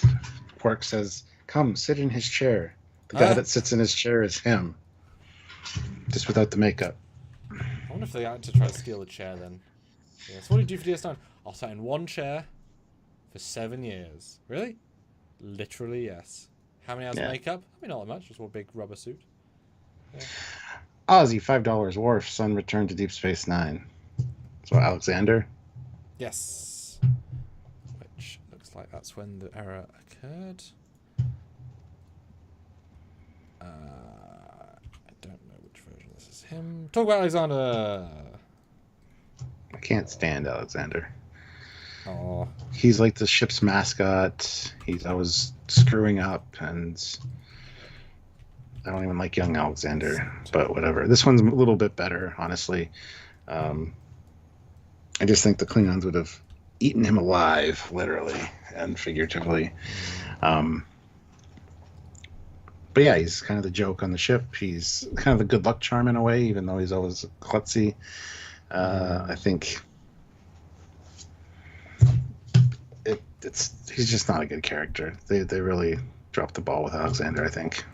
Quark says, "Come, sit in his chair." The guy that sits in his chair is him, just without the makeup. I wonder if they had to try to steal the chair then. Yeah, so what did you do for DS9? I'll sit in one chair for 7 years. Really? Literally, yes. How many hours of makeup? I mean, not that much. Just one big rubber suit. Yeah. Ozzy, $5. Worf, son returned to Deep Space Nine. So Alexander? Yes. Which looks like that's when the error occurred. I don't know which version this is him. Talk about Alexander! I can't stand Alexander. Oh. He's like the ship's mascot. He's always screwing up, and I don't even like young Alexander, but whatever. This one's a little bit better, honestly. I just think the Klingons would have eaten him alive, literally and figuratively. But yeah, he's kind of the joke on the ship. He's kind of the good luck charm in a way, even though he's always klutzy. I think he's just not a good character. They really dropped the ball with Alexander, I think.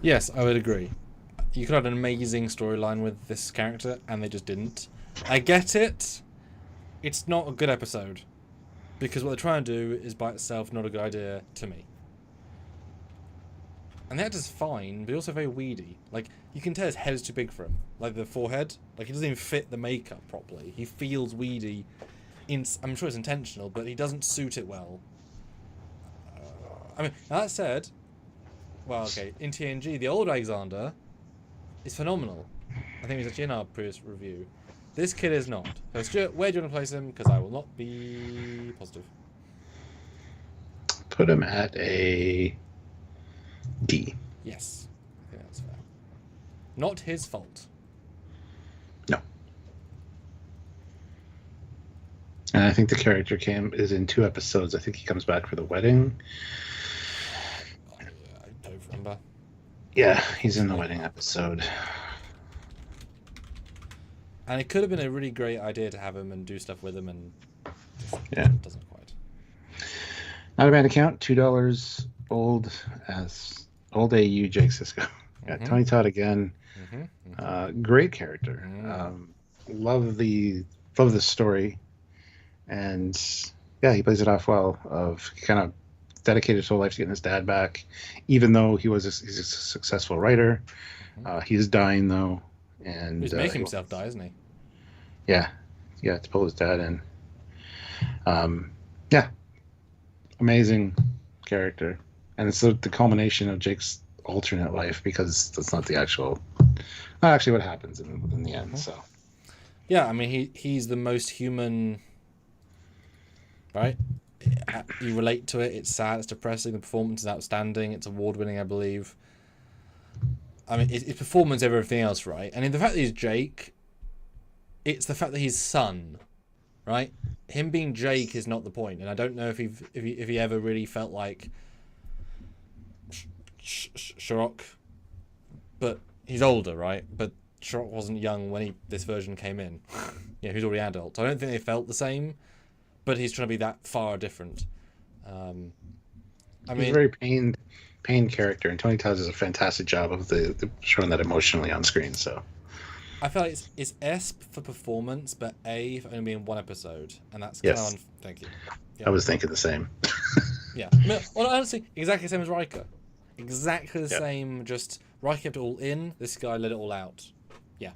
Yes, I would agree. You could have an amazing storyline with this character, and they just didn't. I get it. It's not a good episode. Because what they're trying to do is by itself not a good idea to me. And the actor's fine, but also very weedy. Like, you can tell his head is too big for him. Like, the forehead. Like, he doesn't even fit the makeup properly. He feels weedy. I'm sure it's intentional, but he doesn't suit it well. I mean, that said, well, okay, in TNG, the old Alexander is phenomenal. I think he was actually in our previous review. This kid is not. So Stuart, where do you want to place him? Because I will not be positive. Put him at a D. Yes, I think that's fair. Not his fault. No. And I think the character is in 2 episodes. I think he comes back for the wedding. I don't remember. Yeah, he's in the wedding episode. And it could have been a really great idea to have him and do stuff with him, and just doesn't quite. Not a bad account. $2 old AU Jake Sisko. Got Tony Todd again. Great character. Love the story, and yeah, he plays it off well. He kind of dedicated his whole life to getting his dad back, even though he's a successful writer. He's dying though, and he's making himself die, isn't he? Yeah, to pull his dad in. Yeah, amazing character, and it's the culmination of Jake's alternate life, because that's not actually what happens in the end. So yeah, I mean he's the most human, right? You relate to it. It's sad, it's depressing. The performance is outstanding. It's award-winning, I believe. I mean, it's performance over everything else, right? And in the fact that he's Jake, it's the fact that he's son, right? Him being Jake is not the point, and I don't know if he ever really felt like Sherlock, but he's older, right? But Sherlock wasn't young when this version came in. Yeah, he's already adult. So I don't think they felt the same, but he's trying to be that far different. I mean, he's a very pained character, and Tony Todd does a fantastic job of the showing that emotionally on screen. So I feel like it's S for performance, but A for only being 1 episode, and that's kind of thank you. Yeah. I was thinking the same. Yeah, I mean, well, honestly, exactly the same as Riker. Exactly the same. Just Riker kept it all in. This guy let it all out. Yeah.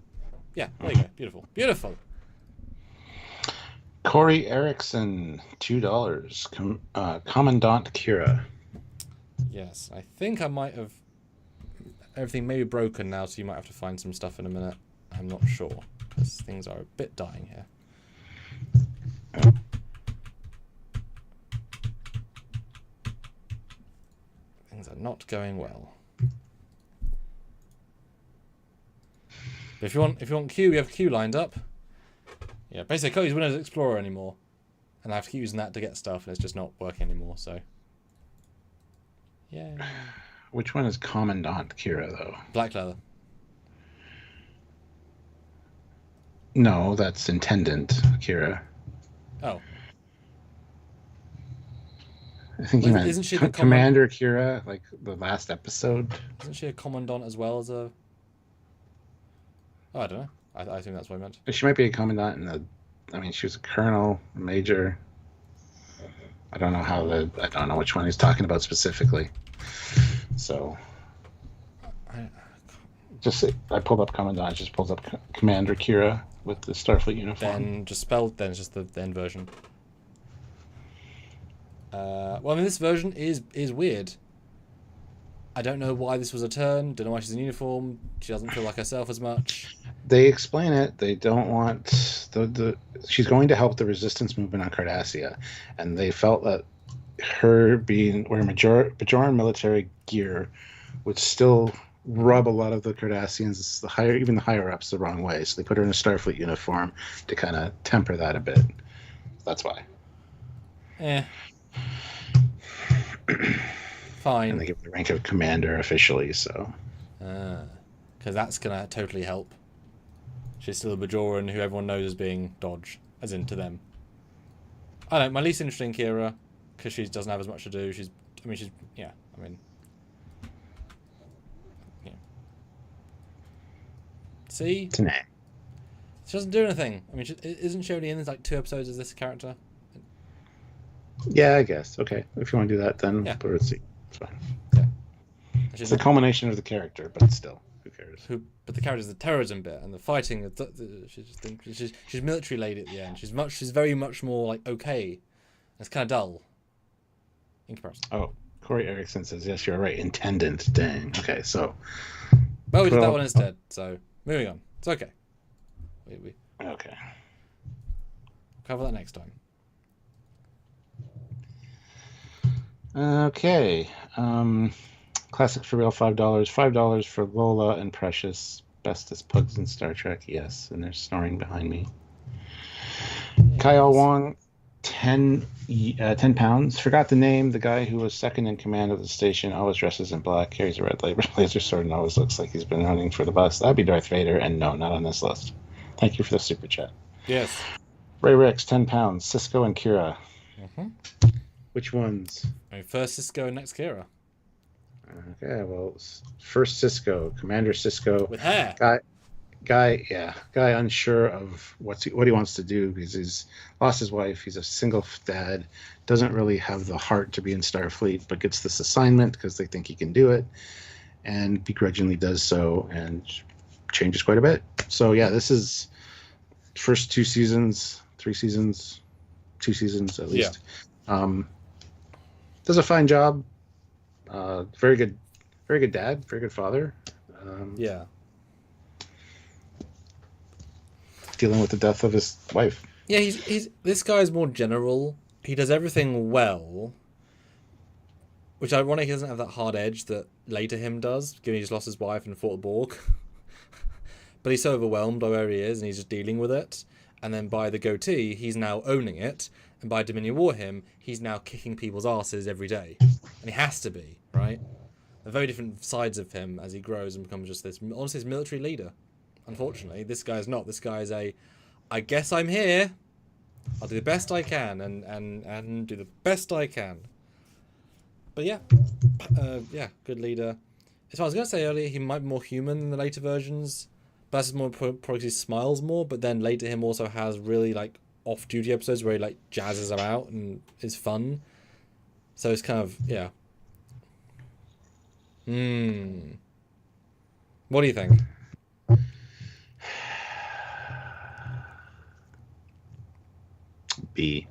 There you go. Beautiful. Corey Erickson, $2. Commandant Kira. Yes, I think I might have. Everything may be broken now, so you might have to find some stuff in a minute. I'm not sure, because things are a bit dying here. Things are not going well. But if you want Q, we have Q lined up. Yeah, basically, Cody's Windows Explorer anymore, and I have to keep using that to get stuff, and it's just not working anymore. So, yeah. Which one is Commandant Kira though? Black leather. No, that's Intendant Kira. Oh. I think you meant isn't she the Commander Kira, like the last episode. Isn't she a commandant as well as a? Oh, I don't know. I think that's what I meant. She might be a commandant she was a colonel, a major. I don't know which one he's talking about specifically. So, I pulled up Commandant. I just pulled up Commander Kira with the Starfleet uniform. Then just spelled. Then it's just the end version. Well, I mean, this version is weird. I don't know why this was a turn. Don't know why she's in uniform. She doesn't feel like herself as much. They explain it. They don't want she's going to help the resistance movement on Cardassia, and they felt that her wearing Bajoran military gear would still rub a lot of the Cardassians, even the higher ups, the wrong way. So they put her in a Starfleet uniform to kind of temper that a bit. That's why. Fine. And they give her the rank of commander officially, so. Because that's gonna totally help. She's still a Bajoran who everyone knows as being Dodge, as in to them. I don't know, my least interesting Kira, because she doesn't have as much to do. Yeah. See? It's an A. She doesn't do anything. I mean, isn't she only in like 2 episodes as this character? Yeah, I guess. Okay, if you want to do that, then let's see. It's fine. Yeah. It's a culmination of the character, but still, who cares? cares? But the character's the terrorism bit and the fighting. She's military lady at the end. She's very much more like okay. It's kind of dull. In comparison. Oh, Corey Erickson says yes, you're right. Intendant. Dang. Okay, so. Well, we did that one instead. So moving on. It's okay. We Okay. cover that next time. Okay. Classic for real, $5. $5 for Lola and Precious. Bestest pugs in Star Trek. Yes, and they're snoring behind me. Yes. Kyle Wong, 10 pounds. Forgot the name. The guy who was second in command of the station, always dresses in black, carries a red laser sword, and always looks like he's been running for the bus. That'd be Darth Vader, and no, not on this list. Thank you for the super chat. Yes. Ray Ricks, 10 pounds. Cisco and Kira. Mm-hmm. Which ones? First Cisco, next Kira. Okay, well, first Cisco, Commander Cisco. With hair. Guy unsure of what he wants to do because he's lost his wife. He's a single dad, doesn't really have the heart to be in Starfleet, but gets this assignment because they think he can do it, and begrudgingly does so, and changes quite a bit. So yeah, this is first 3 seasons, 2 seasons at least. Yeah. Does a fine job. Very good dad, very good father. Yeah. Dealing with the death of his wife. Yeah, he's this guy's more general. He does everything well, which ironic he doesn't have that hard edge that later him does, given he just lost his wife and fought a Borg. But he's so overwhelmed by where he is, and he's just dealing with it. And then by the goatee, he's now owning it. And by Dominion War him, he's now kicking people's asses every day. And he has to be, right? They're very different sides of him as he grows and becomes just this, honestly, this military leader. Unfortunately, this guy's not. This guy's I guess I'm here. I'll do the best I can and do the best I can. But yeah, good leader. As I was going to say earlier, he might be more human than the later versions. But that's more probably he smiles more. But then later him also has really like off-duty episodes where he like jazzes them out and is fun. So it's kind of What do you think? B.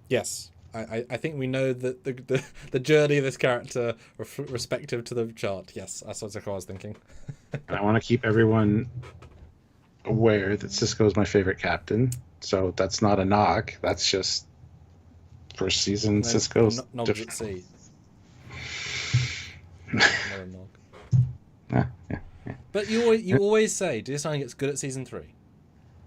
Yes, I think we know that the journey of this character respective to the chart. Yes, that's what I was thinking. And I want to keep everyone aware that Cisco is my favorite captain. So that's not a knock. That's just first season Cisco's. Nog at sea. Yeah. But you always say DS9 gets good at season 3.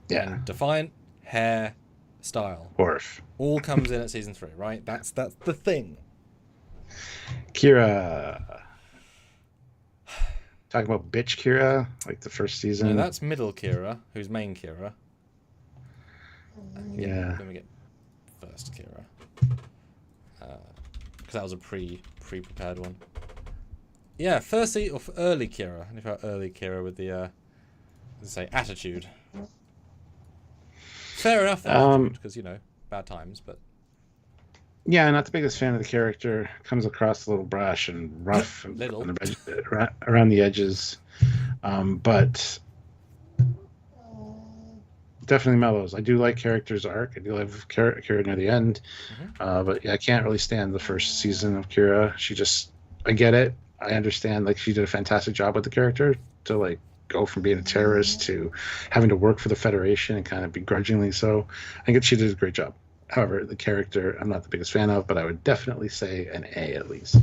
Yeah. And Defiant, hair, style. Worf. All comes in at season 3, right? That's the thing. Kira. Talking about bitch Kira, like the first season. No, that's middle Kira, who's main Kira. Yeah. Then we get first Kira. Because that was a pre-prepared one. Yeah, first or early Kira. And if I early Kira with the, let's say, attitude. Fair enough, because bad times, but. Yeah, not the biggest fan of the character. Comes across a little brash and rough around the edges, but definitely mellows. I do like character's arc. I do love Kira near the end, but yeah, I can't really stand the first season of Kira. I get it. I understand. Like, she did a fantastic job with the character to like go from being a terrorist to having to work for the Federation and kind of begrudgingly so. I think she did a great job. However, the character I'm not the biggest fan of, but I would definitely say an A at least.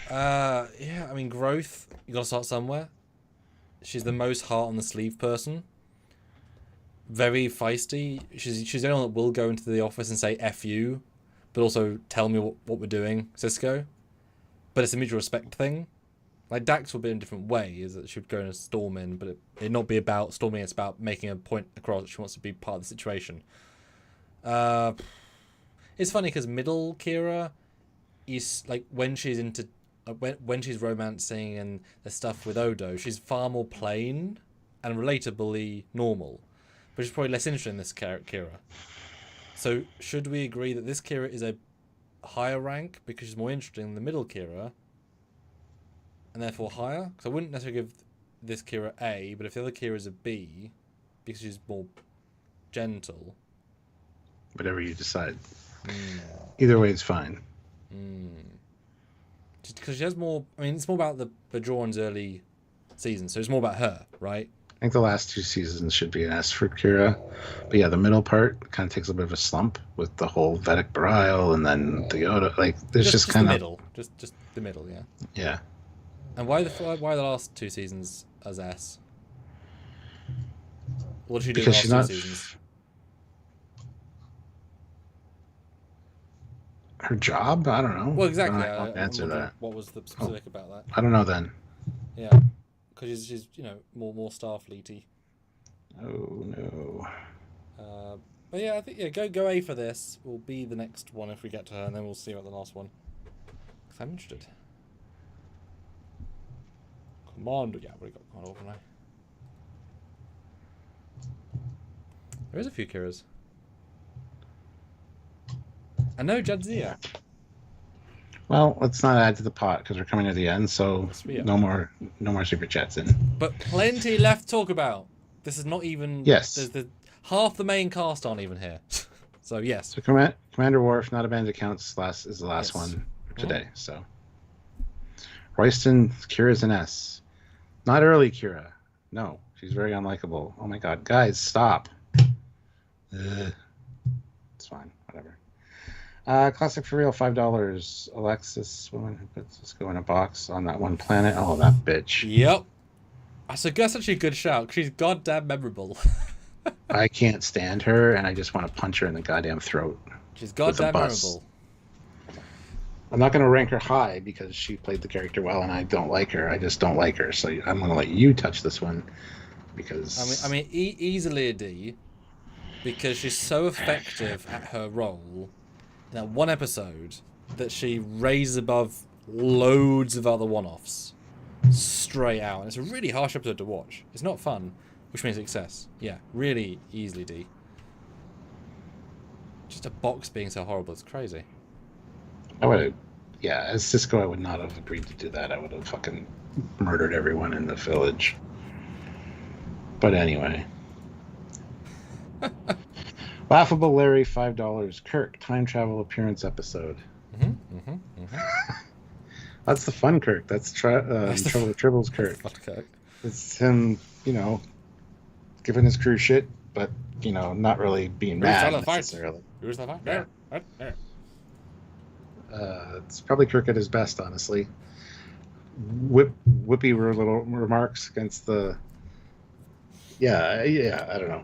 Yeah, I mean, growth, you got to start somewhere. She's the most heart on the sleeve person. Very feisty. She's the only one that will go into the office and say F you, but also tell me what we're doing, Cisco. But it's a mutual respect thing. Like, Dax would be in a different way, is that she would go and storm in, but it'd not be about storming, it's about making a point across that she wants to be part of the situation. It's funny because middle Kira is, like, when she's into, when she's romancing and the stuff with Odo, she's far more plain and relatably normal. But she's probably less interested in this Kira. So, should we agree that this Kira is a higher rank because she's more interesting than the middle Kira? and therefore higher. Because I wouldn't necessarily give this Kira A, but if the other Kira is a B, because she's more gentle. Whatever you decide. Either way is fine. Just because she has more. I mean, it's more about the Bajorans' early seasons, so it's more about her, right? I think the last 2 seasons should be an S for Kira. But yeah, the middle part kind of takes a bit of a slump with the whole Vedic Burial and then the Yoda. Like, there's just kind the of... middle. Just the middle, yeah. Yeah. And why the last 2 seasons as S? What did she do in the last 2 seasons? Her job? I don't know. Well, exactly. I don't answer that. What was the specific about that? I don't know then. Yeah. Because she's more Starfleety. Oh no. But yeah, I think go A for this. Will be the next one if we get to her, and then we'll see about the last one. Because I'm interested. Commander, yeah, we got Commander, haven't I? There is a few Kiras. And no Jadzia. Well, let's not add to the pot because we're coming to the end, so no more super chats in. But plenty left to talk about. This is not even. Yes. Half the main cast aren't even here. So yes. So Commander Worf, not abandoned accounts, is the last one today. So Royston, Kira's an S. Not early Kira. No, she's very unlikable. Oh my god, guys, stop. It's fine. Whatever. Classic for real, $5. Alexis, woman who puts Cisco in a box on that one planet. Oh, that bitch. Yep. That's actually a good shout. She's goddamn memorable. I can't stand her, and I just want to punch her in the goddamn throat. She's goddamn memorable. I'm not going to rank her high because she played the character well, and I don't like her. I just don't like her. So I'm going to let you touch this one because I mean, easily a D, because she's so effective at her role. In that one episode that she raises above loads of other one-offs straight out, and it's a really harsh episode to watch. It's not fun, which means success. Yeah, really easily D. Just a box being so horrible, it's crazy. As Cisco, I would not have agreed to do that. I would have fucking murdered everyone in the village. But anyway. Laughable Larry, $5. Kirk, time travel appearance episode. That's the fun Kirk. That's Trouble with Tribbles Kirk. It's him, giving his crew shit, but, not really being mad necessarily. Who's the fight? It's probably Kirk at his best, honestly. Whippy little remarks against the... Yeah, I don't know.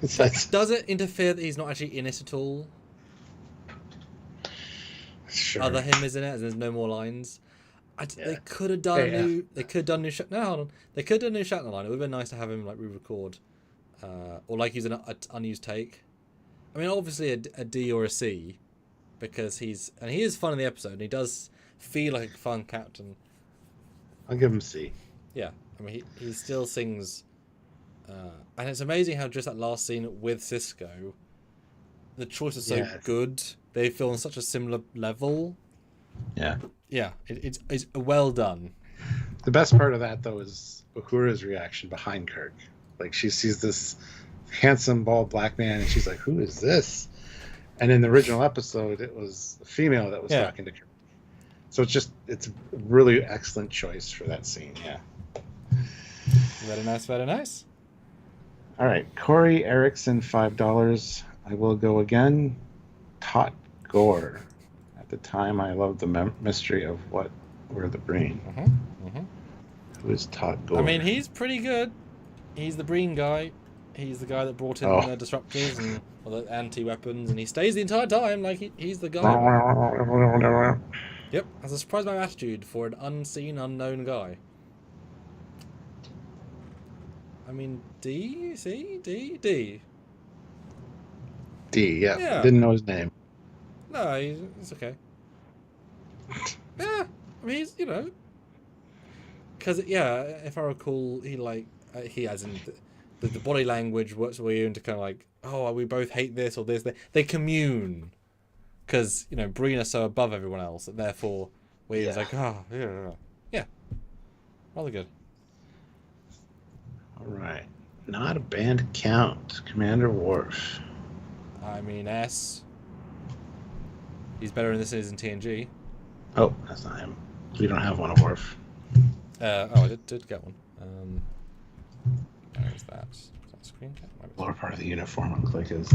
Does it interfere that he's not actually in it at all? Sure. Other him is in it, and there's no more lines. They could have done new. They could have done new. No, hold on. They could have done new Shatner line. It would have been nice to have him re-record, or use an unused take. I mean, obviously a D or a C, because he is fun in the episode, and he does feel like a fun captain. I'll give him C. Yeah, I mean he still sings. And it's amazing how just that last scene with Cisco, the choice is so good. They feel on such a similar level. Yeah. Yeah, it's well done. The best part of that, though, is Uhura's reaction behind Kirk. Like, she sees this handsome, bald black man, and she's like, who is this? And in the original episode, it was a female that was talking to Kirk. So it's a really excellent choice for that scene, Very nice, very nice. All right, Corey Erickson, $5. I will go again. Tot Gore. At the time, I loved the mystery of what were the Breen. Who is Tot Gore? I mean, he's pretty good. He's the Breen guy. He's the guy that brought in the disruptors and the anti-weapons, and he stays the entire time like he's the guy. Yep, that's a surprise my attitude for an unseen, unknown guy. I mean, D, C, D, D. D, yeah. Didn't know his name. No, it's okay. Yeah, I mean, he's, because, if I recall, he has in the body language works for you into kind of like, oh, we both hate this or this. They commune. Because, Breen are so above everyone else, that therefore, he's like, oh, yeah. Rather good. All right. Not a band count. Commander Worf. I mean, S. He's better in this than TNG. Oh, that's not him. We don't have one of Worf. I did get one. Where is that? Is that screen cap? Lower part of the uniform on click is.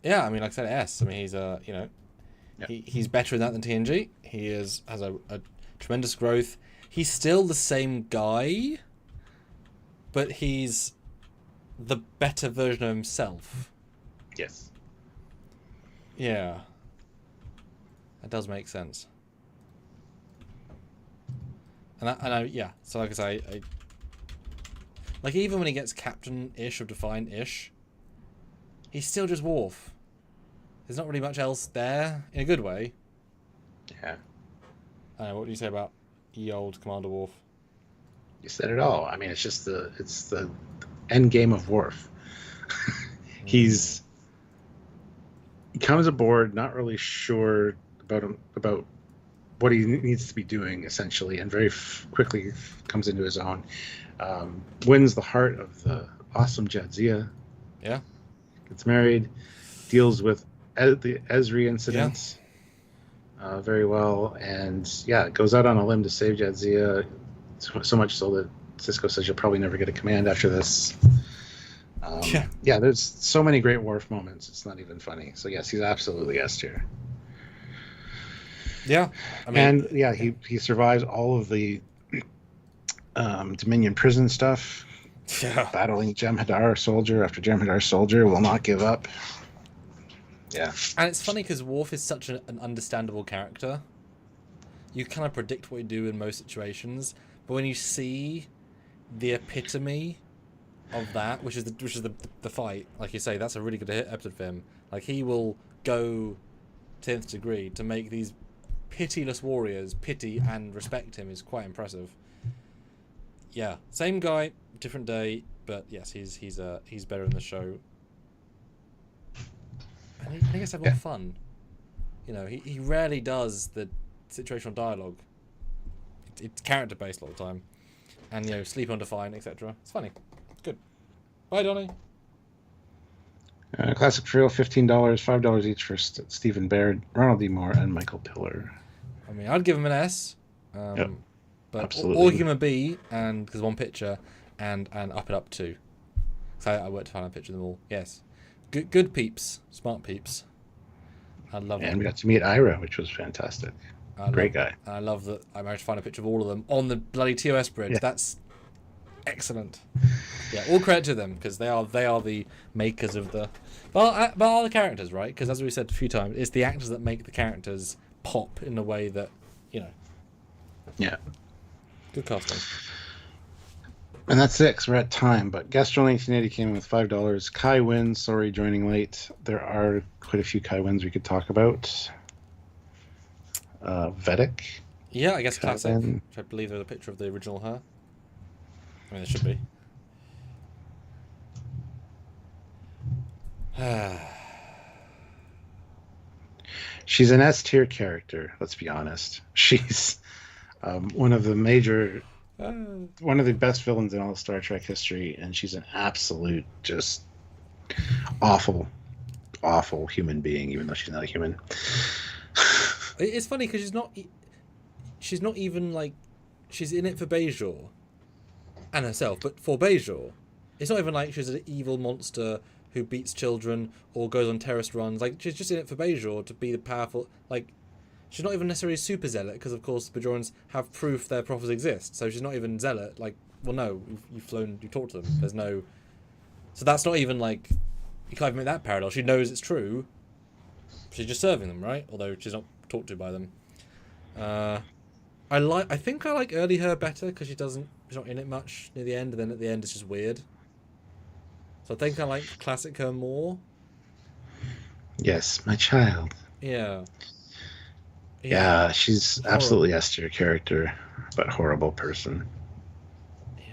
Yeah, I mean, like I said, S. I mean, he's Yep. he's better in that than TNG. He has a tremendous growth. He's still the same guy, but he's the better version of himself. Yes. Yeah, that does make sense. Yeah. So like I say, like even when he gets captain-ish or define-ish, he's still just Worf. There's not really much else there in a good way. Yeah. What do you say about ye old Commander Worf? You said it all. I mean, it's just the end game of Worf. He comes aboard, not really sure about what he needs to be doing, essentially, and very quickly comes into his own. Wins the heart of the awesome Jadzia. Yeah. Gets married, deals with the Esri incident very well, and goes out on a limb to save Jadzia. So much so that Sisko says you'll probably never get a command after this. There's so many great Worf moments. It's not even funny. So yes, he's absolutely S tier. Yeah, I mean, and he survives all of the Dominion prison stuff. Yeah, battling Jem'Hadar soldier after Jem'Hadar soldier will not give up. Yeah, and it's funny because Worf is such an understandable character. You kind of predict what you do in most situations, but when you see the epitome of that, which is the fight, like you say, that's a really good episode for him. Like he will go 10th degree to make these pitiless warriors pity and respect him is quite impressive. Yeah, same guy, different day, but yes, he's better in the show. And he gets to have more fun. You know, he rarely does the situational dialogue. It's character based a lot of the time, and sleep on define, etc. It's funny. It's good. Bye, Donnie. Classic Trio, $15, $5 each for Stephen Baird, Ronald D. Moore, and Michael Piller. I mean, I'd give him an S. Yep, but absolutely. or give him a B, and because one picture, and up it up 2. So I worked to find a picture of them all. Yes, good peeps, smart peeps. I love them. And we got to meet Ira, which was fantastic. Great guy. I love that I managed to find a picture of all of them on the bloody TOS bridge. Yeah. That's excellent. Yeah, all credit to them because they are the makers of the. But all the characters, right? Because as we said a few times, it's the actors that make the characters pop in a way that Yeah. Good casting. And that's it, 'cause we're at time. But Gastro 1980 came in with $5. Kai wins. Sorry, joining late. There are quite a few Kai wins we could talk about. Vedic. Yeah, I guess Kai classic. win. Which I believe there's a picture of the original her. I mean, there should be. She's an S tier character. Let's be honest. She's one of the best villains in all of Star Trek history, and she's an absolute just awful human being, even though she's not a human. It's funny because she's not even like she's in it for Bajor and herself, but for Bajor, it's not even like she's an evil monster who beats children or goes on terrorist runs. Like she's just in it for Bajor to be the powerful. Like she's not even necessarily a super zealot because of course the Bajorans have proof their prophets exist. So she's not even zealot. Like, well, no, you've talked to them. There's no. So that's not even like you can't even make that parallel. She knows it's true. She's just serving them, right? Although she's not talked to by them. I think I like early her better because she's not in it much near the end, and then at the end it's just weird. So I think I like classic her more. Yes, my child. Yeah. Yeah, she's absolutely S tier character, but horrible person. Yeah.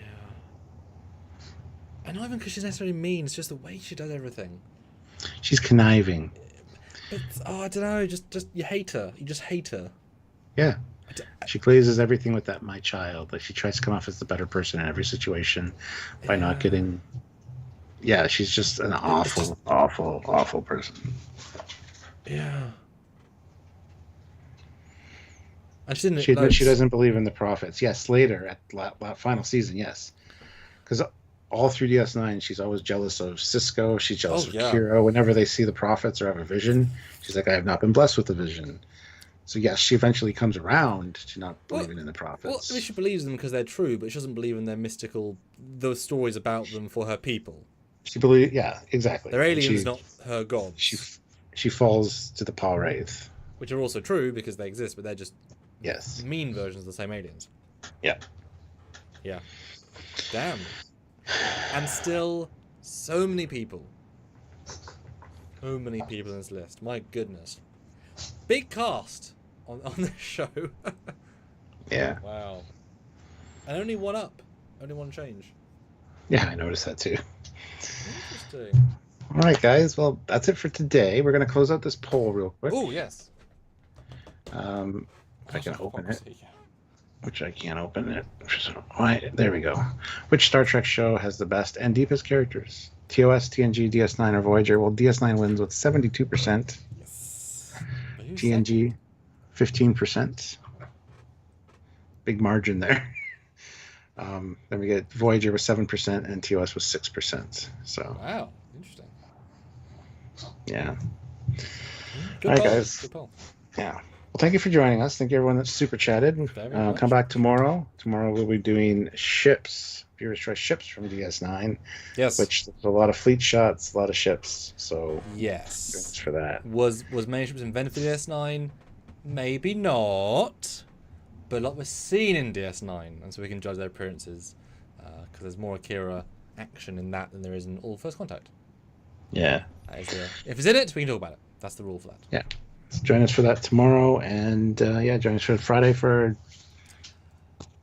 And not even because she's necessarily mean, it's just the way she does everything. She's conniving. But I don't know. Just you hate her. You just hate her. Yeah. She glazes everything with that "my child." Like she tries to come off as the better person in every situation by not getting. Yeah, she's just an awful, awful, awful person. Yeah. And she didn't. She doesn't believe in the prophets. Yes, later at final season, yes, because all through DS9, she's always jealous of Cisco. She's jealous of Kira. Whenever they see the prophets or have a vision, she's like, "I have not been blessed with a vision." So yes, she eventually comes around to not believing in the prophets. Well, I mean, she believes them because they're true, but she doesn't believe in their mystical, those stories about them for her people. She believes, yeah, exactly. They're aliens, not her gods. She falls to the Paul Wraith, which are also true because they exist, but they're just mean versions of the same aliens. Yeah. Yeah. Damn. And still, so many people. So many people in this list. My goodness. Big cast on this show. Yeah. Wow. And only one up. Only one change. Yeah, I noticed that too. Interesting. All right, guys. Well, that's it for today. We're going to close out this poll real quick. Oh, yes. If I can open it. Which I can't open it. Why? There we go. Which Star Trek show has the best and deepest characters? TOS, TNG, DS9, or Voyager? Well, DS9 wins with 72%. Yes. TNG, 15%. Big margin there. Then we get Voyager with 7% and TOS with 6%. So. Wow, interesting. Yeah. Good all right, poll. guys. Good poll. Yeah. Well, thank you for joining us. Thank you everyone that super chatted. Come back tomorrow. Tomorrow we'll be doing ships. Viewers Choice ships from DS9. Yes. Which there's a lot of fleet shots, a lot of ships. So yes. Thanks for that. Was many ships invented for DS9? Maybe not. But a lot were seen in DS9, and so we can judge their appearances because there's more Akira action in that than there is in all First Contact. Yeah. If it's in it, we can talk about it. That's the rule for that. Yeah. So join us for that tomorrow, and join us for Friday for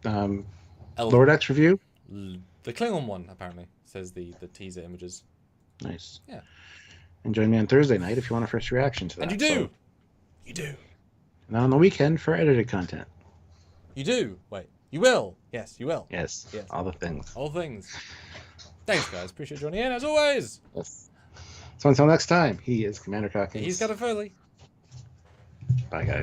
Lower Decks review. The Klingon one, apparently, says the teaser images. Nice. Yeah. And join me on Thursday night if you want a first reaction to that. And you do. So, you do. And on the weekend for edited content. You do. Wait. You will. Yes, you will. Yes. All the things. All things. Thanks, guys. Appreciate joining in, as always. Yes. So until next time, he is Commander Cockins. He's got a Foley. Bye, guys.